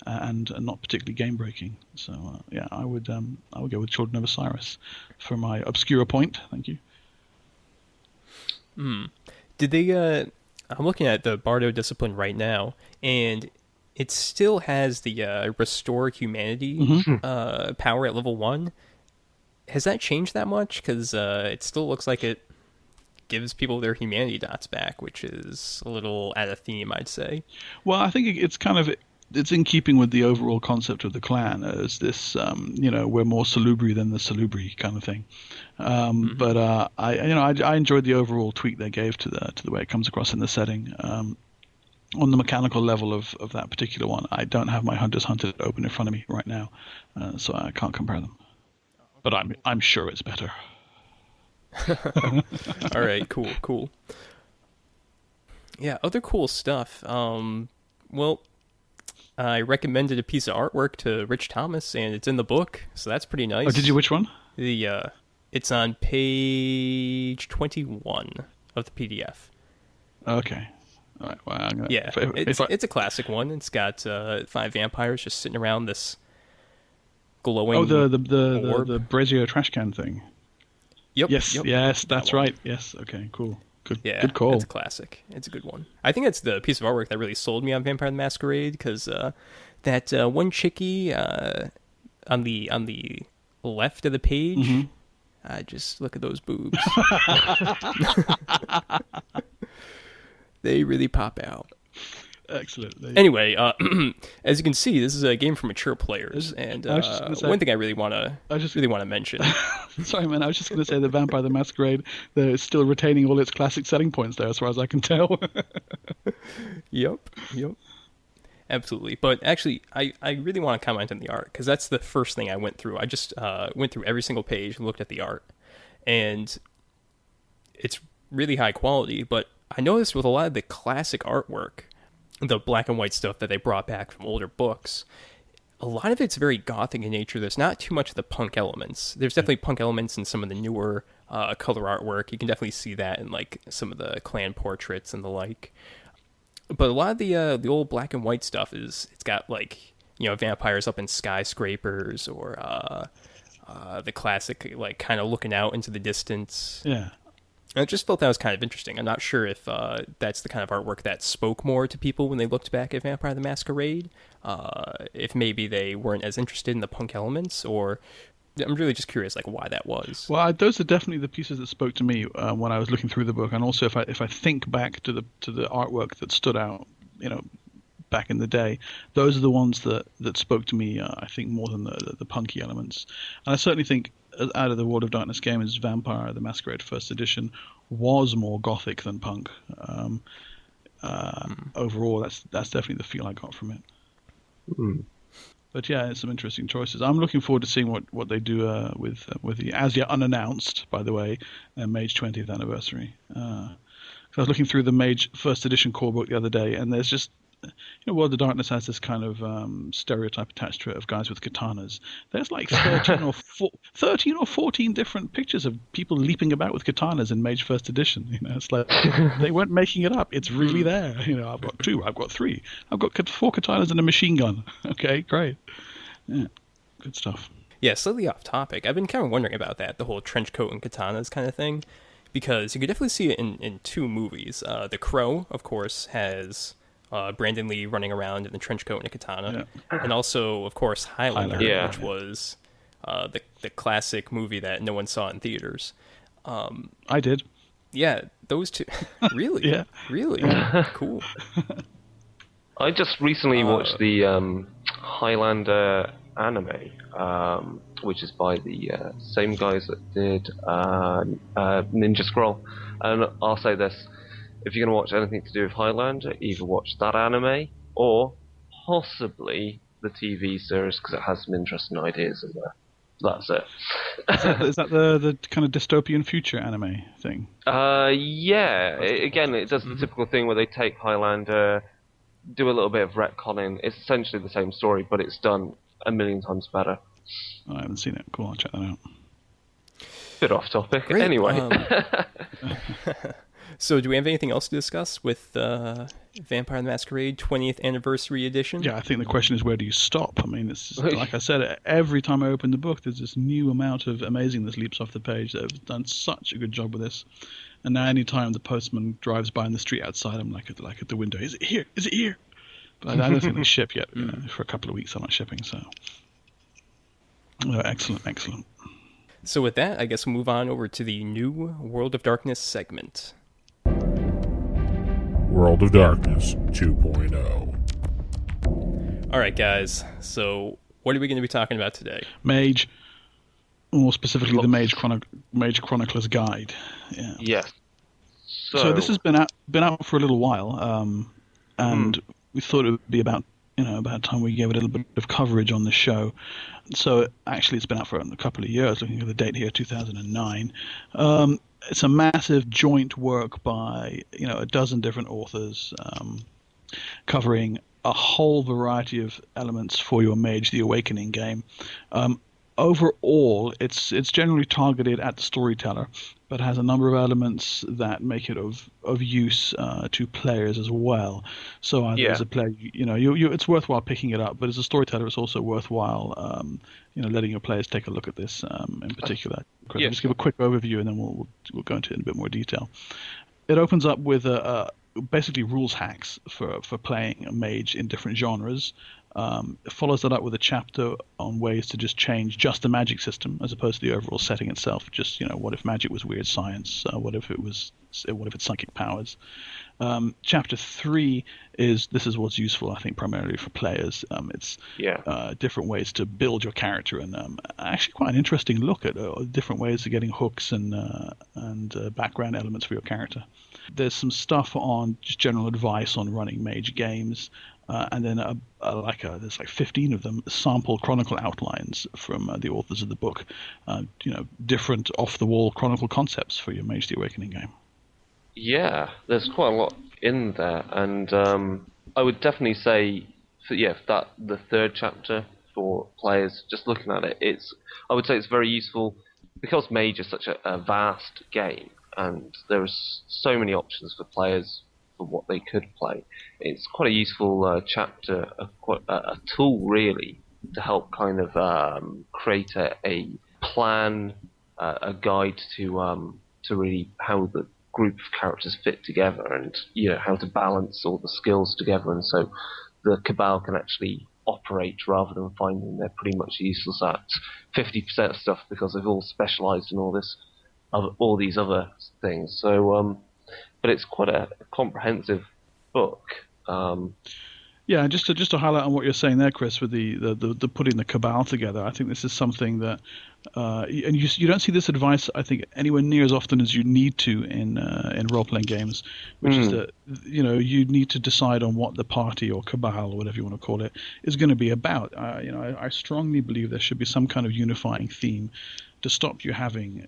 and not particularly game breaking. So I would go with Children of Osiris for my obscure point. Thank you. Did they? I'm looking at the Bardo discipline right now, and it still has the restore humanity power at level 1. Has that changed that much? Because it still looks like it gives people their humanity dots back, which is a little out of theme, I'd say. Well, I think it's in keeping with the overall concept of the clan as this, we're more salubri than the salubri kind of thing. But I enjoyed the overall tweak they gave to the way it comes across in the setting. On the mechanical level of that particular one, I don't have my Hunters Hunted open in front of me right now, so I can't compare them. But I'm sure it's better. All right, cool. Yeah, other cool stuff. Well, I recommended a piece of artwork to Rich Thomas, and it's in the book, so that's pretty nice. Oh, did you? Which one? It's on page 21 of the PDF. Okay. All right. Well, it's a classic one. It's got 5 vampires just sitting around this glowing. Oh, the brazier trash can thing. Yep. Yes, that's right. Yes. Okay. Cool. Good call. It's a classic. It's a good one. I think it's the piece of artwork that really sold me on Vampire the Masquerade, because that one chickie on the left of the page, just look at those boobs. They really pop out. Excellent. Anyway, as you can see, this is a game for mature players, and one thing I really want to mention. Sorry, man. I was just going to say the Vampire the Masquerade, they're still retaining all its classic setting points there, as far as I can tell. Yep. Absolutely. But actually, I really want to comment on the art, because that's the first thing I went through. I just went through every single page and looked at the art, and it's really high quality, but I noticed with a lot of the classic artwork, the black and white stuff that they brought back from older books, a lot of it's very gothic in nature. There's not too much of the punk elements. There's definitely punk elements in some of the newer color artwork. You can definitely see that in like some of the clan portraits and the like. But a lot of the old black and white stuff it's got like, vampires up in skyscrapers, or the classic like kind of looking out into the distance. Yeah. I just felt that was kind of interesting. I'm not sure if that's the kind of artwork that spoke more to people when they looked back at Vampire the Masquerade. If maybe they weren't as interested in the punk elements, or I'm really just curious, like, why that was. Well, those are definitely the pieces that spoke to me when I was looking through the book, and also if I think back to the artwork that stood out, back in the day, those are the ones that spoke to me. I think more than the punky elements, and I certainly think, out of the World of Darkness games, Vampire the Masquerade First Edition was more gothic than punk. Overall, that's definitely the feel I got from it. But yeah, it's some interesting choices. I'm looking forward to seeing what they do with the as yet unannounced, by the way, Mage 20th anniversary. I was looking through the Mage First Edition core book the other day, and there's just World of Darkness has this kind of stereotype attached to it of guys with katanas. There's like 13 or 14 different pictures of people leaping about with katanas in Mage First Edition. It's like they weren't making it up. It's really there. I've got 2, I've got 3, I've got 4 katanas and a machine gun. Okay, great. Yeah, good stuff. Yeah, slightly off topic. I've been kind of wondering about that, the whole trench coat and katanas kind of thing, because you could definitely see it in 2 movies. The Crow, of course, has Brandon Lee running around in a trench coat and a katana, and also, of course, Highlander, which was the classic movie that no one saw in theaters. I did. Yeah, those 2. Really? Yeah. Really? Cool. I just recently watched the Highlander anime, which is by the same guys that did Ninja Scroll. And I'll say this, if you're going to watch anything to do with Highlander, either watch that anime or possibly the TV series, because it has some interesting ideas in there. That's it. Is that the kind of dystopian future anime thing? Yeah. It does the typical thing where they take Highlander, do a little bit of retconning. It's essentially the same story, but it's done a million times better. I haven't seen it. Cool, I'll check that out. Bit off topic. Great. Anyway. So do we have anything else to discuss with Vampire the Masquerade 20th Anniversary Edition? Yeah, I think the question is, where do you stop? I mean, it's just, like I said, every time I open the book, there's this new amount of amazingness leaps off the page. They've done such a good job with this. And now any time the postman drives by in the street outside, I'm like at the window, is it here? Is it here? But I don't think they ship yet. For a couple of weeks, I'm not shipping. So, excellent. So with that, I guess we'll move on over to the new World of Darkness segment. World of Darkness 2.0. All right, guys. So what are we going to be talking about today? Mage, more specifically the Mage Chroniclers Guide. Yeah. Yes. So this has been out for a little while, and we thought it would be about time we gave it a little bit of coverage on the show. So actually, it's been out for a couple of years. Looking at the date here, 2009. It's a massive joint work by a dozen different authors, covering a whole variety of elements for your Mage the Awakening game. Overall, it's generally targeted at the storyteller, but has a number of elements that make it of use to players as well. So either as a player, it's worthwhile picking it up, but as a storyteller, it's also worthwhile, letting your players take a look at this in particular. Chris, I'll just give a quick overview, and then we'll go into it in a bit more detail. It opens up with basically rules hacks for playing a mage in different genres. It follows that up with a chapter on ways to just change just the magic system as opposed to the overall setting itself. Just what if magic was weird science? What if it's psychic powers? Chapter 3 is what's useful, I think, primarily for players. It's different ways to build your character, and actually quite an interesting look at different ways of getting hooks and background elements for your character. There's some stuff on just general advice on running mage games. And then there's like 15 of them, sample chronicle outlines from the authors of the book. Different off-the-wall chronicle concepts for your Mage the Awakening game. Yeah, there's quite a lot in there, and I would definitely say, the third chapter for players, just looking at it, I would say it's very useful because Mage is such a vast game, and there's so many options for players for what they could play. It's quite a useful chapter, a tool really, to help kind of create a plan, a guide to really how the group of characters fit together, and how to balance all the skills together, and so the Cabal can actually operate rather than finding they're pretty much useless at 50% of stuff because they've all specialised in all these other things. So but it's quite a comprehensive book. Yeah, just to highlight on what you're saying there, Chris, with the putting the Cabal together, I think this is something that, and you don't see this advice, I think, anywhere near as often as you need to in role-playing games, which is that you need to decide on what the party or Cabal or whatever you want to call it is going to be about. I strongly believe there should be some kind of unifying theme to stop you having,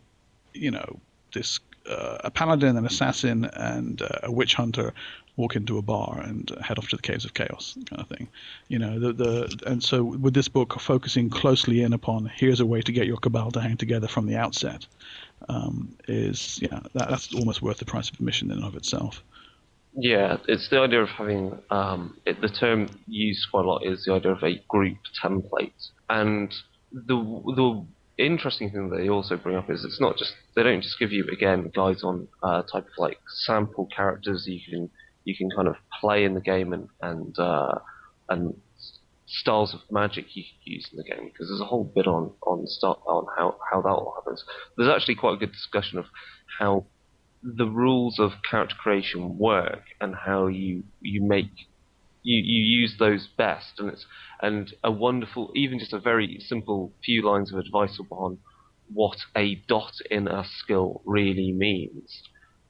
this a paladin, an assassin, and a witch hunter walk into a bar and head off to the Caves of Chaos, kind of thing. You know, and so with this book focusing closely in upon here's a way to get your cabal to hang together from the outset, that's almost worth the price of admission in and of itself. Yeah, it's the idea of having the term used quite a lot is the idea of a group template, and the interesting thing that they also bring up is it's not just they don't just give you again guides on type of like sample characters you can kind of play in the game and styles of magic you can use in the game, because there's a whole bit on how that all happens. There's actually quite a good discussion of how the rules of character creation work and how you use those best, and a wonderful, even just a very simple few lines of advice upon what a dot in a skill really means.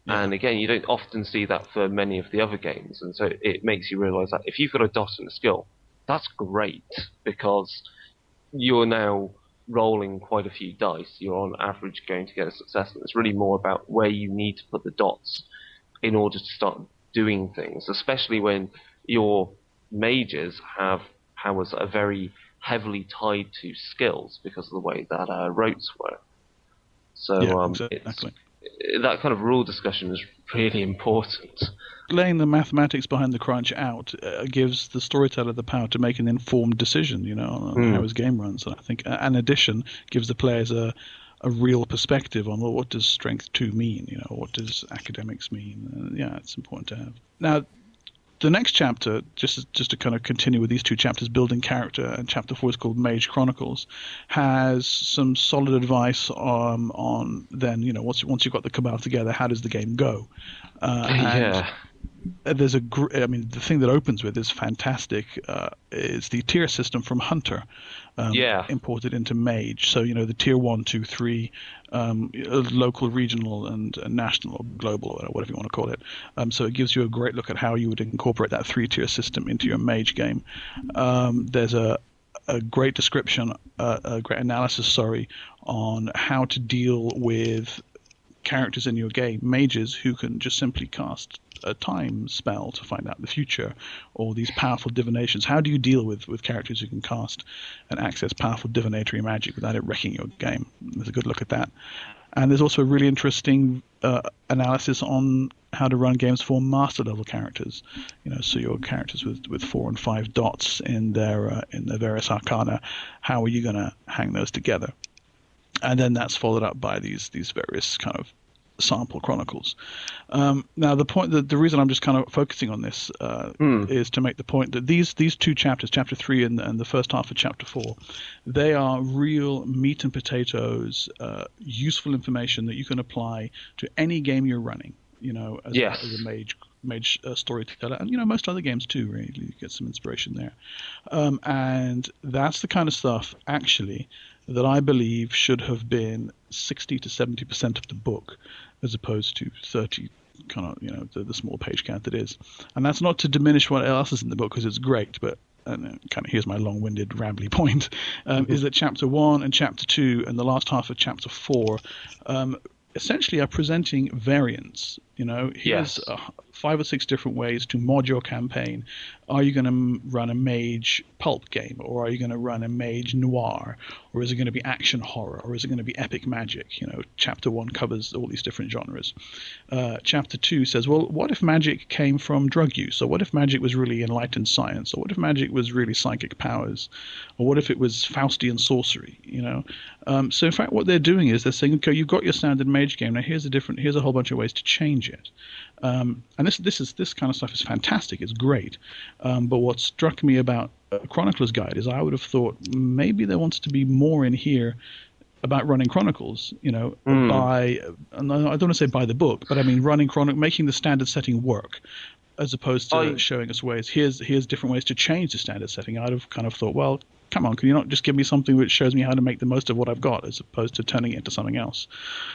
Yeah. And again, you don't often see that for many of the other games, and so it makes you realise that if you've got a dot in a skill, that's great, because you're now rolling quite a few dice. You're on average going to get a success, and it's really more about where you need to put the dots in order to start doing things, especially when your mages have powers that are very heavily tied to skills because of the way that rotes work. So exactly. That kind of rule discussion is really important. Laying the mathematics behind the crunch out gives the storyteller the power to make an informed decision, you know, on how his game runs. And I think, in addition, gives the players a real perspective on, well, what does strength 2 mean? You know, what does academics mean? It's important to have. Now, the next chapter, just to kind of continue with these two chapters, building character, and chapter 4 is called Mage Chronicles, has some solid advice on then, you know, once you've got the cabal together, how does the game go? There's the thing that opens with is fantastic. Is the tier system from Hunter imported into Mage. So, you know, the tier 1, 2, 3, local, regional, and national, or global, or whatever you want to call it. So it gives you a great look at how you would incorporate that 3-tier system into your Mage game. There's a great description, a great analysis, on how to deal with characters in your game, mages who can just simply cast a time spell to find out the future, or these powerful divinations. How do you deal with characters who can cast and access powerful divinatory magic without it wrecking your game? There's a good look at that. And there's also a really interesting analysis on how to run games for master level characters. You know, so your characters with 4 and 5 dots in their various arcana, how are you going to hang those together? And then that's followed up by these various kind of sample chronicles. Now, the reason I'm just kind of focusing on this is to make the point that these two chapters, chapter 3 and the first half of chapter 4, they are real meat and potatoes, useful information that you can apply to any game you're running. You know, as a mage storyteller, and you know, most other games too. Really, you get some inspiration there, and that's the kind of stuff actually that I believe should have been 60 to 70% of the book, as opposed to 30, kind of, you know, the small page count that is. And that's not to diminish what else is in the book, because it's great, but kind of here's my long-winded, rambly point, is that chapter 1 and chapter 2 and the last half of chapter 4 essentially are presenting variants. You know, here's 5 or 6 different ways to mod your campaign. Are you going to run a mage pulp game, or are you going to run a mage noir, or is it going to be action horror, or is it going to be epic magic? You know, chapter 1 covers all these different genres. Chapter 2 says, well, what if magic came from drug use, or what if magic was really enlightened science, or what if magic was really psychic powers, or what if it was Faustian sorcery? You know, so in fact, what they're doing is they're saying, okay, you've got your standard mage game. Now here's a whole bunch of ways to change it. And this kind of stuff is fantastic. It's great. But what struck me about Chronicler's Guide is I would have thought maybe there wants to be more in here about running Chronicles, you know, I don't want to say by the book, but I mean making the standard setting work, as opposed to showing us ways. Here's different ways to change the standard setting. I'd have kind of thought, well, come on, can you not just give me something which shows me how to make the most of what I've got, as opposed to turning it into something else?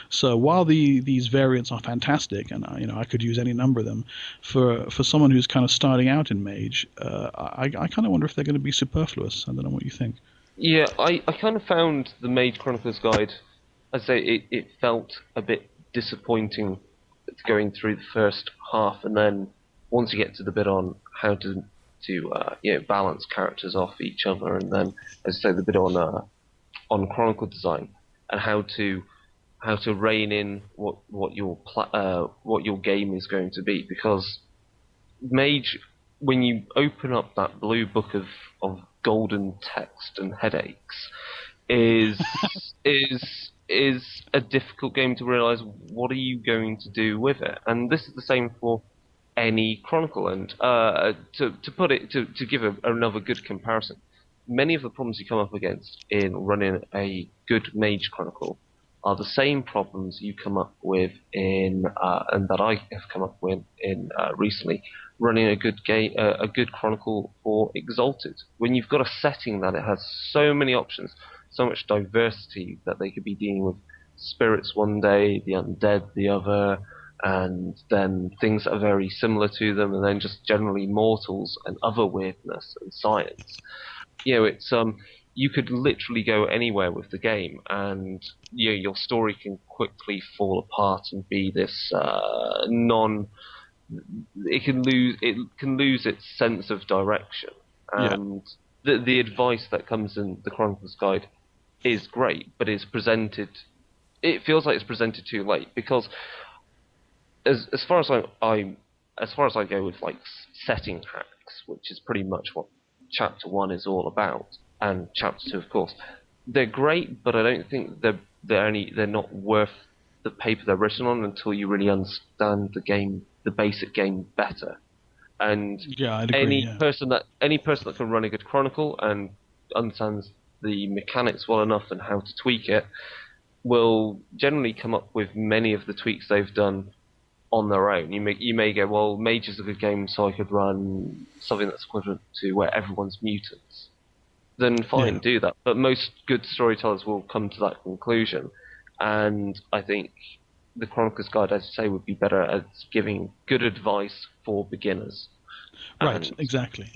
So while these variants are fantastic, and you know, I could use any number of them, for someone who's kind of starting out in Mage, I kind of wonder if they're going to be superfluous. I don't know what you think. Yeah, I kind of found the Mage Chroniclers Guide, I'd say it felt a bit disappointing going through the first half, and then once you get to the bit on how to balance characters off each other, and then, as I say, the bit on chronicle design and how to rein in what your game is going to be, because Mage, when you open up that blue book of golden text and headaches, is a difficult game to realise what are you going to do with it. And this is the same for any chronicle. And to give another good comparison, many of the problems you come up against in running a good Mage Chronicle are the same problems you come up with in and that I have come up with in recently running a good Chronicle for Exalted. When you've got a setting that it has so many options, so much diversity, that they could be dealing with spirits one day, the undead the other, and then things that are very similar to them, and then just generally mortals and other weirdness and science. It's you could literally go anywhere with the game, and your story can quickly fall apart and be this It can lose its sense of direction, and the advice that comes in the Chronicles Guide is great, but it's presented. It feels like it's presented too late, because as far as I go with like setting hacks, which is pretty much what Chapter 1 is all about, and Chapter 2, of course, they're great, but I don't think they're not worth the paper they're written on until you really understand the game, the basic game, better. And I'd agree, person that can run a good Chronicle and understands the mechanics well enough and how to tweak it will generally come up with many of the tweaks they've done on their own. You may go, well, Mage is a good game, so I could run something that's equivalent to where everyone's mutants. Then fine, do that. But most good storytellers will come to that conclusion, and I think the Chronicler's Guide, as you say, would be better at giving good advice for beginners. Right, exactly.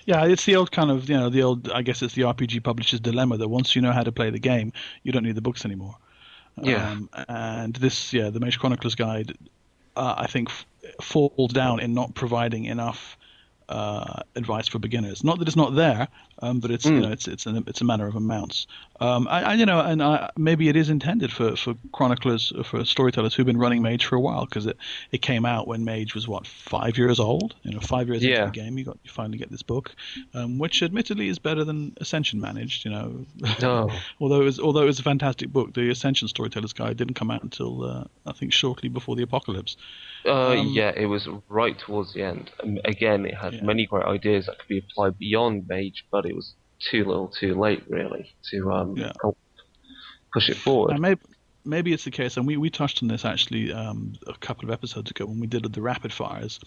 Yeah, it's the old kind of, I guess it's the RPG publisher's dilemma that once you know how to play the game, you don't need the books anymore. Yeah. And this, the Mage Chronicler's Guide, I think, falls down in not providing enough advice for beginners. Not that it's not there, but it's it's a matter of amounts. Maybe it is intended for chroniclers, for storytellers who've been running Mage for a while, because it came out when Mage was 5 years old. 5 years into the game, you finally get this book, which admittedly is better than Ascension managed. Although it was a fantastic book, the Ascension Storyteller's Guide didn't come out until I think shortly before the apocalypse. It was right towards the end. Again, it had many great ideas that could be applied beyond Mage, but it was too little too late, really, to help push it forward. And maybe it's the case, and we touched on this actually a couple of episodes ago when we did the Rapid Fires.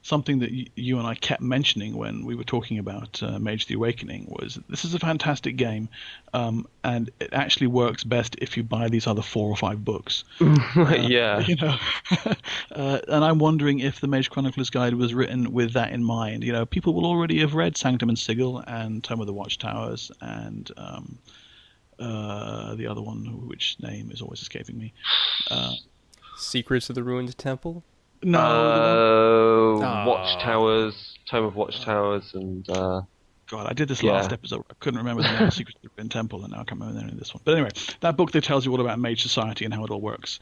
Something that you and I kept mentioning when we were talking about Mage the Awakening was, this is a fantastic game, and it actually works best if you buy these other 4 or 5 books. And I'm wondering if the Mage Chronicler's Guide was written with that in mind. People will already have read Sanctum and Sigil and Tome of the Watchtowers and the other one, which name is always escaping me. Secrets of the Ruined Temple? No. Watchtowers, Tome of Watchtowers, and God, I did this last episode. I couldn't remember the name of Secrets of the Ruined Temple, and now I can't remember the name of this one. But anyway, that book that tells you all about Mage Society and how it all works.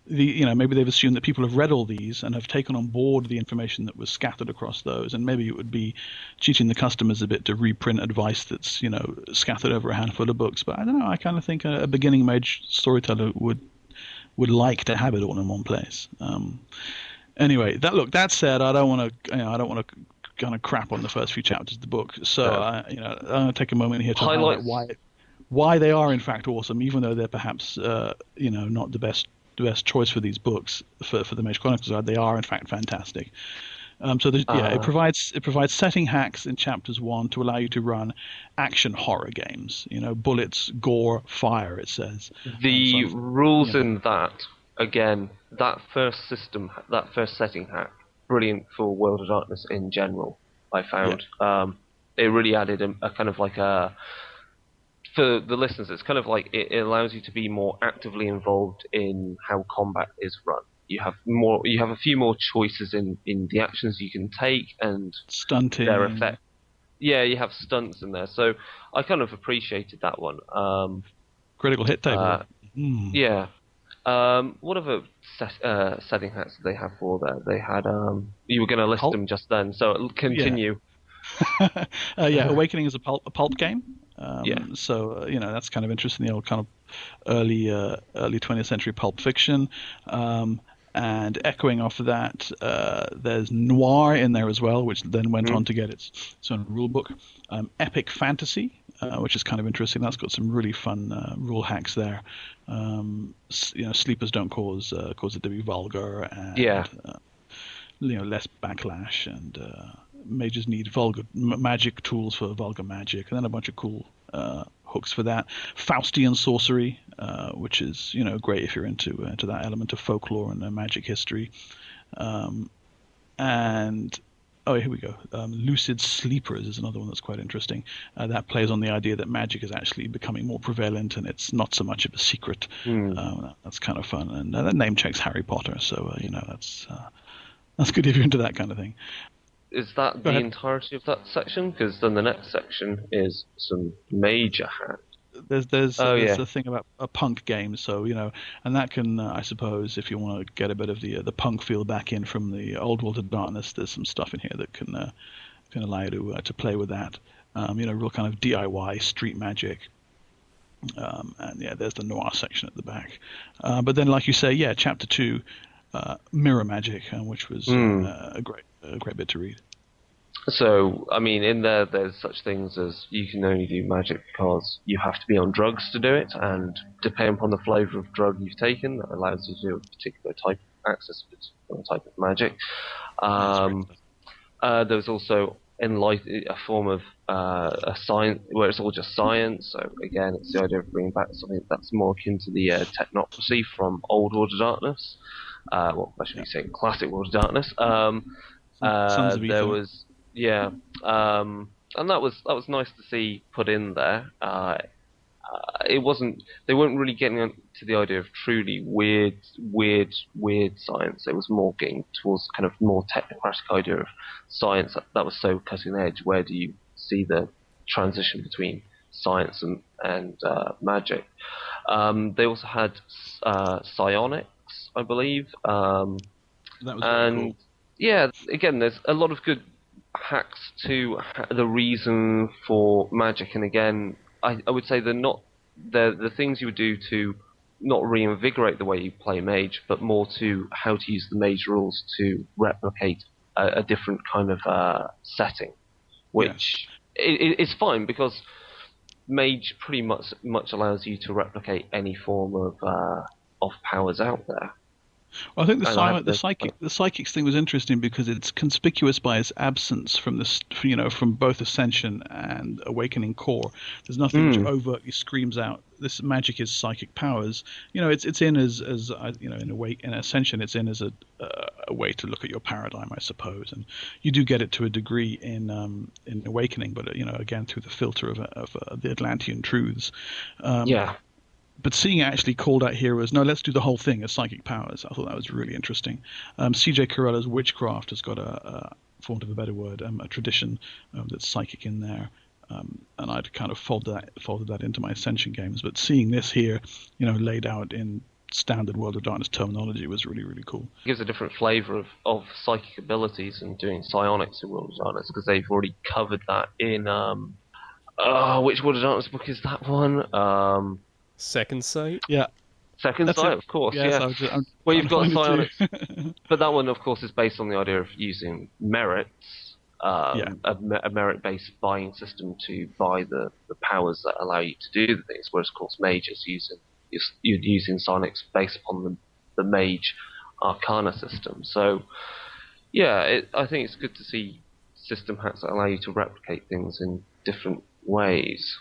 Maybe they've assumed that people have read all these and have taken on board the information that was scattered across those, and maybe it would be cheating the customers a bit to reprint advice that's scattered over a handful of books. But I don't know. I kind of think a beginning Mage storyteller would like to have it all in one place. Anyway, that said, I don't want to kind of crap on the first few chapters of the book. So I'm going to take a moment here to highlight why they are in fact awesome, even though they're perhaps not the best choice for these books for the Mage Chronicles. They are in fact fantastic. It provides setting hacks in chapters 1 to allow you to run action horror games. Bullets, gore, fire. It says the rules in that. Again, that first setting hack, brilliant for World of Darkness in general, I found. It really added a kind of like a for the listeners, it's kind of like it allows you to be more actively involved in how combat is run. You have a few more choices in the actions you can take and Stunting. their effect. Yeah, you have stunts in there, so I kind of appreciated that one. Critical hit table. Yeah. What other setting hats did they have for there? They had you were going to list Pulp? them just then, so continue. Awakening is a pulp game. Yeah. So that's kind of interesting. The old kind of early 20th century pulp fiction. And echoing off of that, there's noir in there as well, which then went on to get its own rule book. Epic fantasy, which is kind of interesting. That's got some really fun rule hacks there. Sleepers don't cause it to be vulgar, and less backlash, and mages need vulgar magic tools for vulgar magic, and then a bunch of cool hooks for that. Faustian sorcery, which is great if you're into that element of folklore and magic history. And here we go. Lucid sleepers is another one that's quite interesting. That plays on the idea that magic is actually becoming more prevalent and it's not so much of a secret. That's kind of fun, and that name checks Harry Potter, so that's good if you're into that kind of thing. Is that the entirety of that section? Because then the next section is some major hacks. There's a thing about a punk game, so and that can I suppose if you want to get a bit of the punk feel back in from the old World of Darkness, there's some stuff in here that can allow you to play with that. Real kind of DIY street magic. And there's the noir section at the back. But then, like you say, chapter 2, mirror magic, which was a great bit to read. So, I mean, in there's such things as you can only do magic because you have to be on drugs to do it, and depending upon the flavour of drug you've taken, that allows you to do a particular type of access to a type of magic. There's also a form of a science where it's all just science. So again, it's the idea of bringing back something that's more akin to the technocracy from Old World of Darkness. I should be saying Classic World of Darkness. There was. Yeah, and that was nice to see put in there. It wasn't. They weren't really getting into the idea of truly weird science. It was more getting towards kind of more technocratic idea of science that was so cutting edge. Where do you see the transition between science and magic? They also had psionics, I believe. That was really cool. Yeah, again, there's a lot of good hacks to the reason for magic, and again, I would say they're not the things you would do to not reinvigorate the way you play mage, but more to how to use the mage rules to replicate a different kind of setting, which is fine because mage pretty much allows you to replicate any form of powers out there. Well, I think the psychics thing was interesting because it's conspicuous by its absence from from both Ascension and Awakening core. There's nothing which overtly screams out this magic is psychic powers. It's in as in Ascension, it's in as a way to look at your paradigm, I suppose, and you do get it to a degree in Awakening, but again through the filter of the Atlantean truths. But seeing it actually called out here as, no, let's do the whole thing as psychic powers. I thought that was really interesting. C.J. Carella's Witchcraft has got for want of a better word, a tradition that's psychic in there. And I'd kind of folded that into my Ascension games. But seeing this here, laid out in standard World of Darkness terminology was really, really cool. It gives a different flavour of psychic abilities and doing psionics in World of Darkness because they've already covered that in... which World of Darkness book is that one? Second Sight? Yeah. Second Sight, of course, yes, yeah. Well, you've got psionics. But that one, of course, is based on the idea of using merits, a merit-based buying system to buy the powers that allow you to do the things, whereas, of course, Mage is you're using psionics based upon the Mage Arcana system. So, I think it's good to see system hacks that allow you to replicate things in different ways.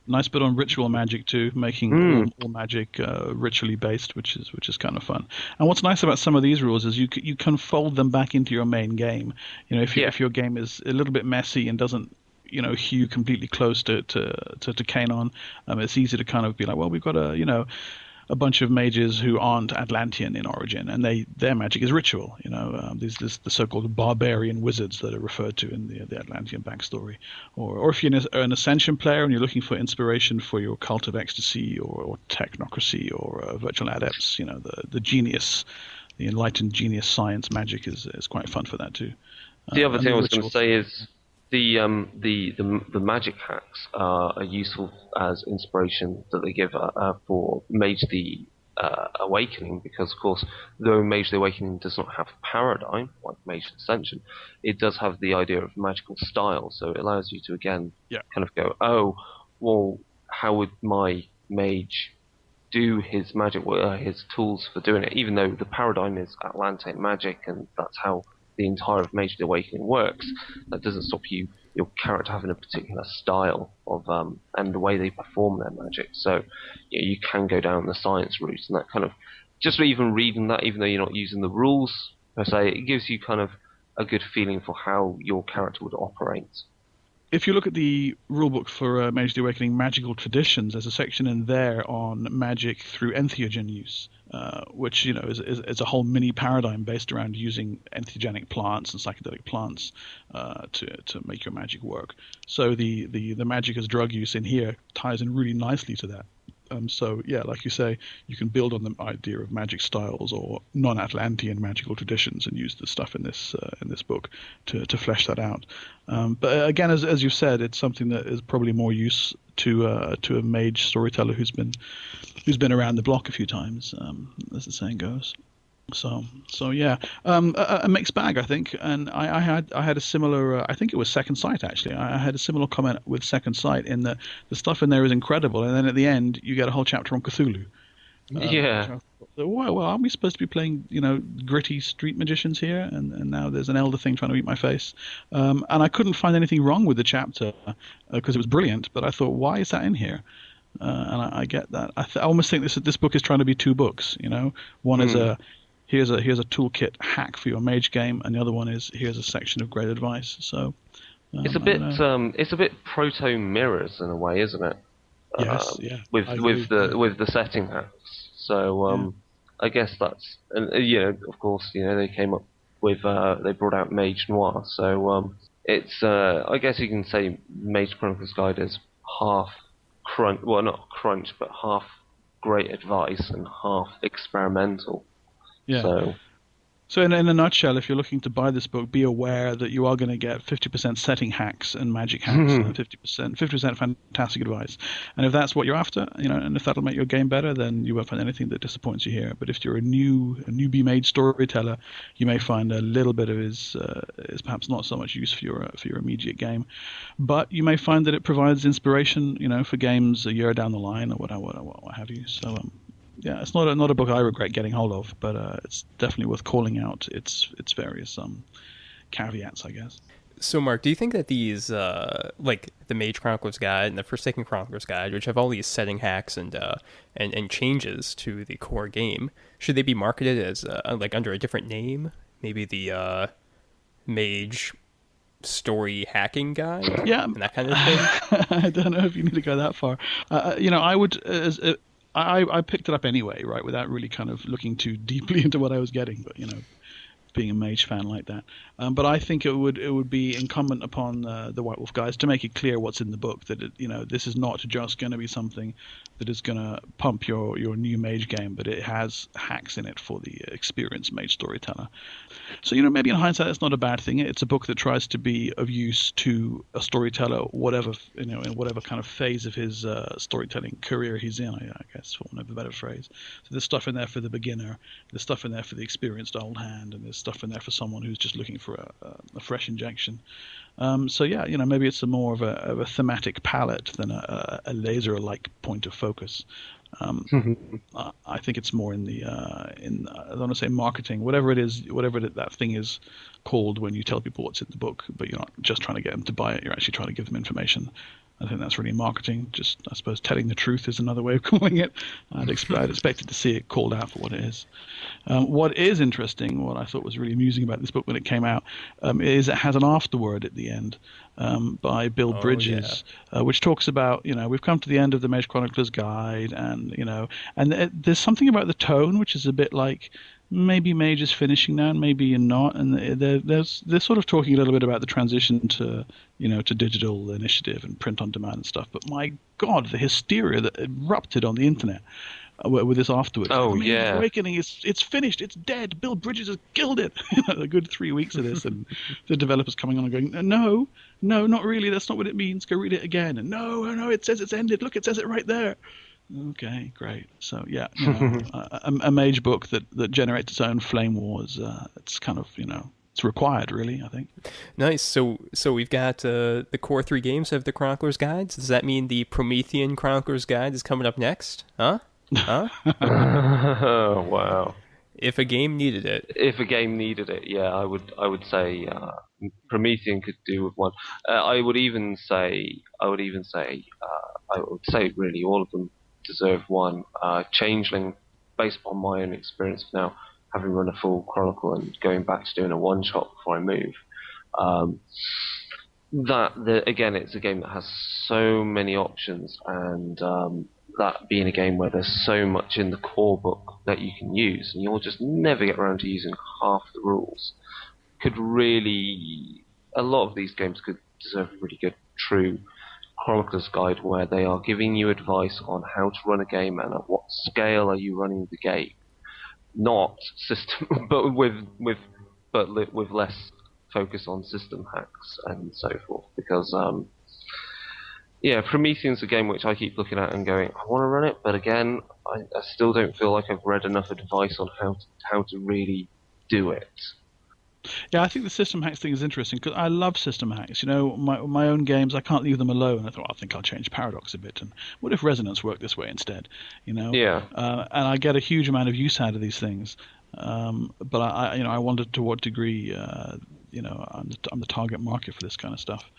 Nice bit on ritual magic too, making all magic ritually based, which is kind of fun. And what's nice about some of these rules is you can fold them back into your main game. If your game is a little bit messy and doesn't hew completely close to Kanon. It's easy to kind of be like, well, we've got a bunch of mages who aren't Atlantean in origin, and their magic is ritual. There's the so-called barbarian wizards that are referred to in the Atlantean backstory. Or if you're an Ascension player and you're looking for inspiration for your Cult of Ecstasy or Technocracy or Virtual Adepts, the genius, the enlightened genius science magic is quite fun for that too. The other thing I was going to say is the magic hacks are useful as inspiration that they give for Mage the Awakening, because of course, though Mage the Awakening does not have paradigm like Mage Ascension, it does have the idea of magical style. So it allows you to again kind of go, oh, well, how would my mage do his magic, his tools for doing it? Even though the paradigm is Atlantean magic, and that's how the entire of Mage the Awakening works, that doesn't stop your character having a particular style of and the way they perform their magic. So you can go down the science route, and that kind of, just even reading that, even though you're not using the rules per se, it gives you kind of a good feeling for how your character would operate. If you look at the rulebook for Mage the Awakening Magical Traditions, there's a section in there on magic through entheogen use, which is a whole mini paradigm based around using entheogenic plants and psychedelic plants to make your magic work. So the magic as drug use in here ties in really nicely to that. So yeah, like you say, you can build on the idea of magic styles or non-Atlantean magical traditions and use the stuff in this book to flesh that out. But again, as you've said, it's something that is probably more use to a mage storyteller who's been around the block a few times, as the saying goes. So yeah, a mixed bag, I think. And I had a similar, I think it was Second Sight actually. I had a similar comment with Second Sight in that the stuff in there is incredible, and then at the end you get a whole chapter on Cthulhu. Well, aren't we supposed to be playing, gritty street magicians here? And now there's an elder thing trying to eat my face. And I couldn't find anything wrong with the chapter because it was brilliant. But I thought, why is that in here? And I get that. I almost think this book is trying to be two books. One is here's a toolkit hack for your mage game, and the other one is here's a section of great advice. So it's a bit proto mirrors in a way, isn't it? Yes, yeah. With the setting hacks. So I guess that's, and of course, they came up with they brought out Mage Noir. So it's I guess you can say Mage Chroniclers Guide is half crunch, well not crunch, but half great advice and half experimental. Yeah. So in a nutshell, if you're looking to buy this book, be aware that you are going to get 50% setting hacks and magic hacks, and 50% fantastic advice. And if that's what you're after, and if that'll make your game better, then you won't find anything that disappoints you here. But if you're a newbie mage storyteller, you may find a little bit of is perhaps not so much use for your immediate game. But you may find that it provides inspiration, for games a year down the line or what have you. So yeah, it's not a book I regret getting hold of, but it's definitely worth calling out its various caveats, I guess. So, Mark, do you think that these, like the Mage Chroniclers Guide and the Forsaken Chroniclers Guide, which have all these setting hacks and changes to the core game, should they be marketed as like under a different name? Maybe the Mage Story Hacking Guide, and that kind of thing. I don't know if you need to go that far. I would. I picked it up anyway, right, without really kind of looking too deeply into what I was getting, but being a Mage fan like that. But I think it would be incumbent upon the White Wolf guys to make it clear what's in the book, that this is not just going to be something that is going to pump your new Mage game, but it has hacks in it for the experienced Mage storyteller. So maybe in hindsight that's not a bad thing. It's a book that tries to be of use to a storyteller, whatever in whatever kind of phase of his storytelling career he's in, I guess, for want of a better phrase. So there's stuff in there for the beginner, there's stuff in there for the experienced old hand, and there's stuff in there for someone who's just looking for a fresh injection. So yeah, maybe it's more of a thematic palette than a laser-like point of focus. I think it's more in the I don't want to say marketing, whatever it is, that thing is called when you tell people what's in the book, but you're not just trying to get them to buy it. You're actually trying to give them information. I think that's really marketing. Just, I suppose, telling the truth is another way of calling it. I'd expected to see it called out for what it is. What is interesting, what I thought was really amusing about this book when it came out, is it has an afterword at the end by Bill Bridges, which talks about, we've come to the end of the Mage Chroniclers guide, and there's something about the tone which is a bit like, maybe Mage is finishing now, and maybe you're not, and they're sort of talking a little bit about the transition to to digital initiative and print on demand and stuff. But my God, the hysteria that erupted on the internet with this afterwards. Oh, Mage yeah. Awakening it's finished, it's dead. Bill Bridges has killed it. A good 3 weeks of this, and the developers coming on and going, no, not really. That's not what it means. Go read it again. And no, it says it's ended. Look, it says it right there. Okay, great. So yeah, a mage book that generates its own flame wars. It's kind of it's required, really, I think. Nice. So we've got the core 3 games of the Chroniclers guides. Does that mean the Promethean Chroniclers guide is coming up next? Huh? Oh, wow. If a game needed it. If a game needed it, yeah, I would say Promethean could do with one. I would say really all of them deserve one. Changeling, based on my own experience now, having run a full Chronicle and going back to doing a one-shot before I move, again, it's a game that has so many options, and that being a game where there's so much in the core book that you can use, and you'll just never get around to using half the rules, a lot of these games could deserve a really good, true Chronicler's Guide, where they are giving you advice on how to run a game and at what scale are you running the game. Not system, but with less focus on system hacks and so forth. Because Promethean's a game which I keep looking at and going, I want to run it, but again, I still don't feel like I've read enough advice on how to really do it. Yeah, I think the system hacks thing is interesting because I love system hacks. My own games, I can't leave them alone. I thought, I think I'll change Paradox a bit, and what if Resonance worked this way instead? Yeah. And I get a huge amount of use out of these things. But I wonder to what degree, I'm the target market for this kind of stuff.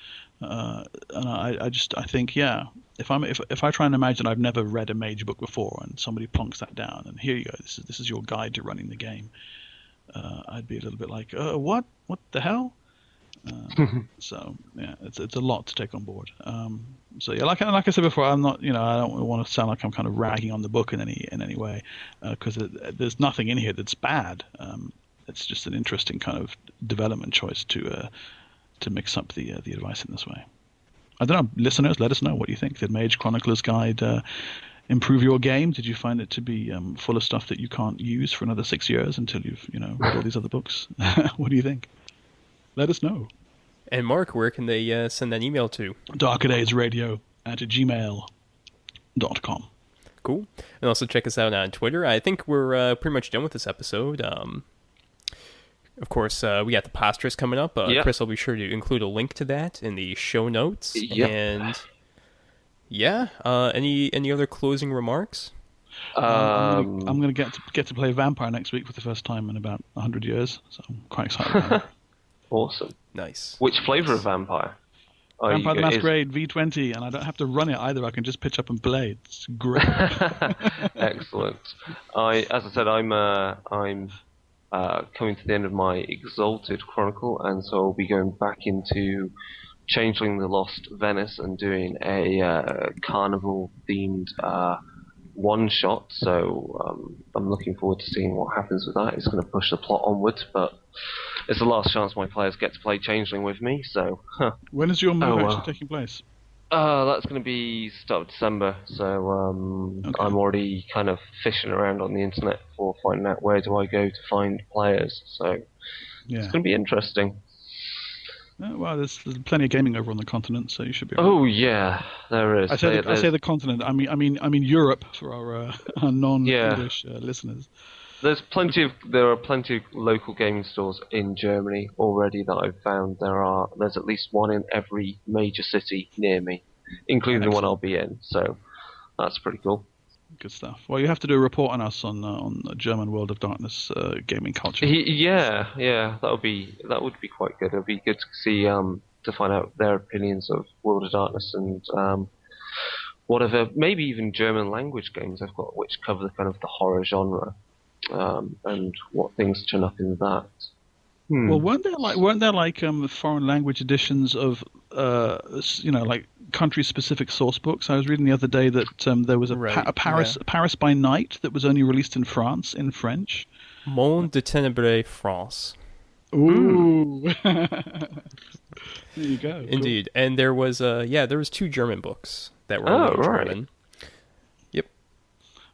And I think, if I try and imagine I've never read a mage book before, and somebody plonks that down, and here you go, this is your guide to running the game. I'd be a little bit like, what the hell? So yeah, it's a lot to take on board. So yeah, like I said before, I'm not, I don't want to sound like I'm kind of ragging on the book in any way, because there's nothing in here that's bad. It's just an interesting kind of development choice to mix up the advice in this way. I don't know, listeners, let us know what you think. Did Mage Chroniclers Guide improve your game? Did you find it to be full of stuff that you can't use for another 6 years until you've read all these other books? What do you think? Let us know. And Mark, where can they send that email to? darkadaysradio@gmail.com. Cool. And also check us out on Twitter. I think we're pretty much done with this episode. Of course, we got the Posters coming up. Yep. Chris will be sure to include a link to that in the show notes. Yep. And yeah, any other closing remarks? I'm going to get to play Vampire next week for the first time in about 100 years, so I'm quite excited about it. Awesome. Nice. Which flavour of Vampire? Vampire the Masquerade V20, and I don't have to run it either. I can just pitch up and play. It's great. Excellent. As I said, I'm coming to the end of my Exalted Chronicle, and so I'll be going back into Changeling the Lost Venice and doing a carnival-themed one-shot. So I'm looking forward to seeing what happens with that. It's going to push the plot onwards, but it's the last chance my players get to play Changeling with me. So when is your move actually taking place? That's going to be start of December. So Okay. I'm already kind of fishing around on the internet for finding out where do I go to find players. So it's going to be interesting. Well, there's plenty of gaming over on the continent, so you should be. Oh yeah, there is. I say the continent. I mean Europe for our non-English listeners. There are plenty of local gaming stores in Germany already that I've found. There's at least one in every major city near me, including the one I'll be in. So that's pretty cool. Good stuff. Well, you have to do a report on us on the German World of Darkness gaming culture. Yeah, that would be quite good. It'd be good to see to find out their opinions of World of Darkness and whatever, maybe even German language games I've got which cover the kind of the horror genre, and what things turn up in that. Well, weren't there like foreign language editions of like country-specific source books? I was reading the other day that there was a Paris by Night that was only released in France in French. Monde de Ténébreux, France. Ooh. There you go. Indeed. Cool. And there was 2 German books that were only in German. Yep.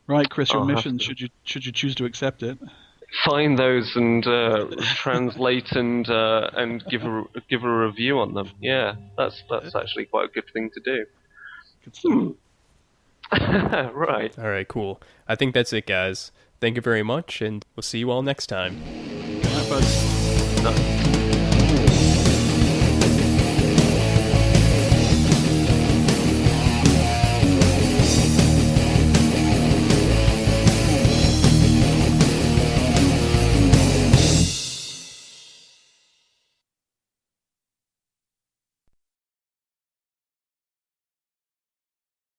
Right, Chris, your mission, should you choose to accept it. Find those and translate and give a review on them. Yeah, that's actually quite a good thing to do. Good stuff. Right. All right, cool. I think that's it, guys. Thank you very much, and we'll see you all next time. Good night, folks. No.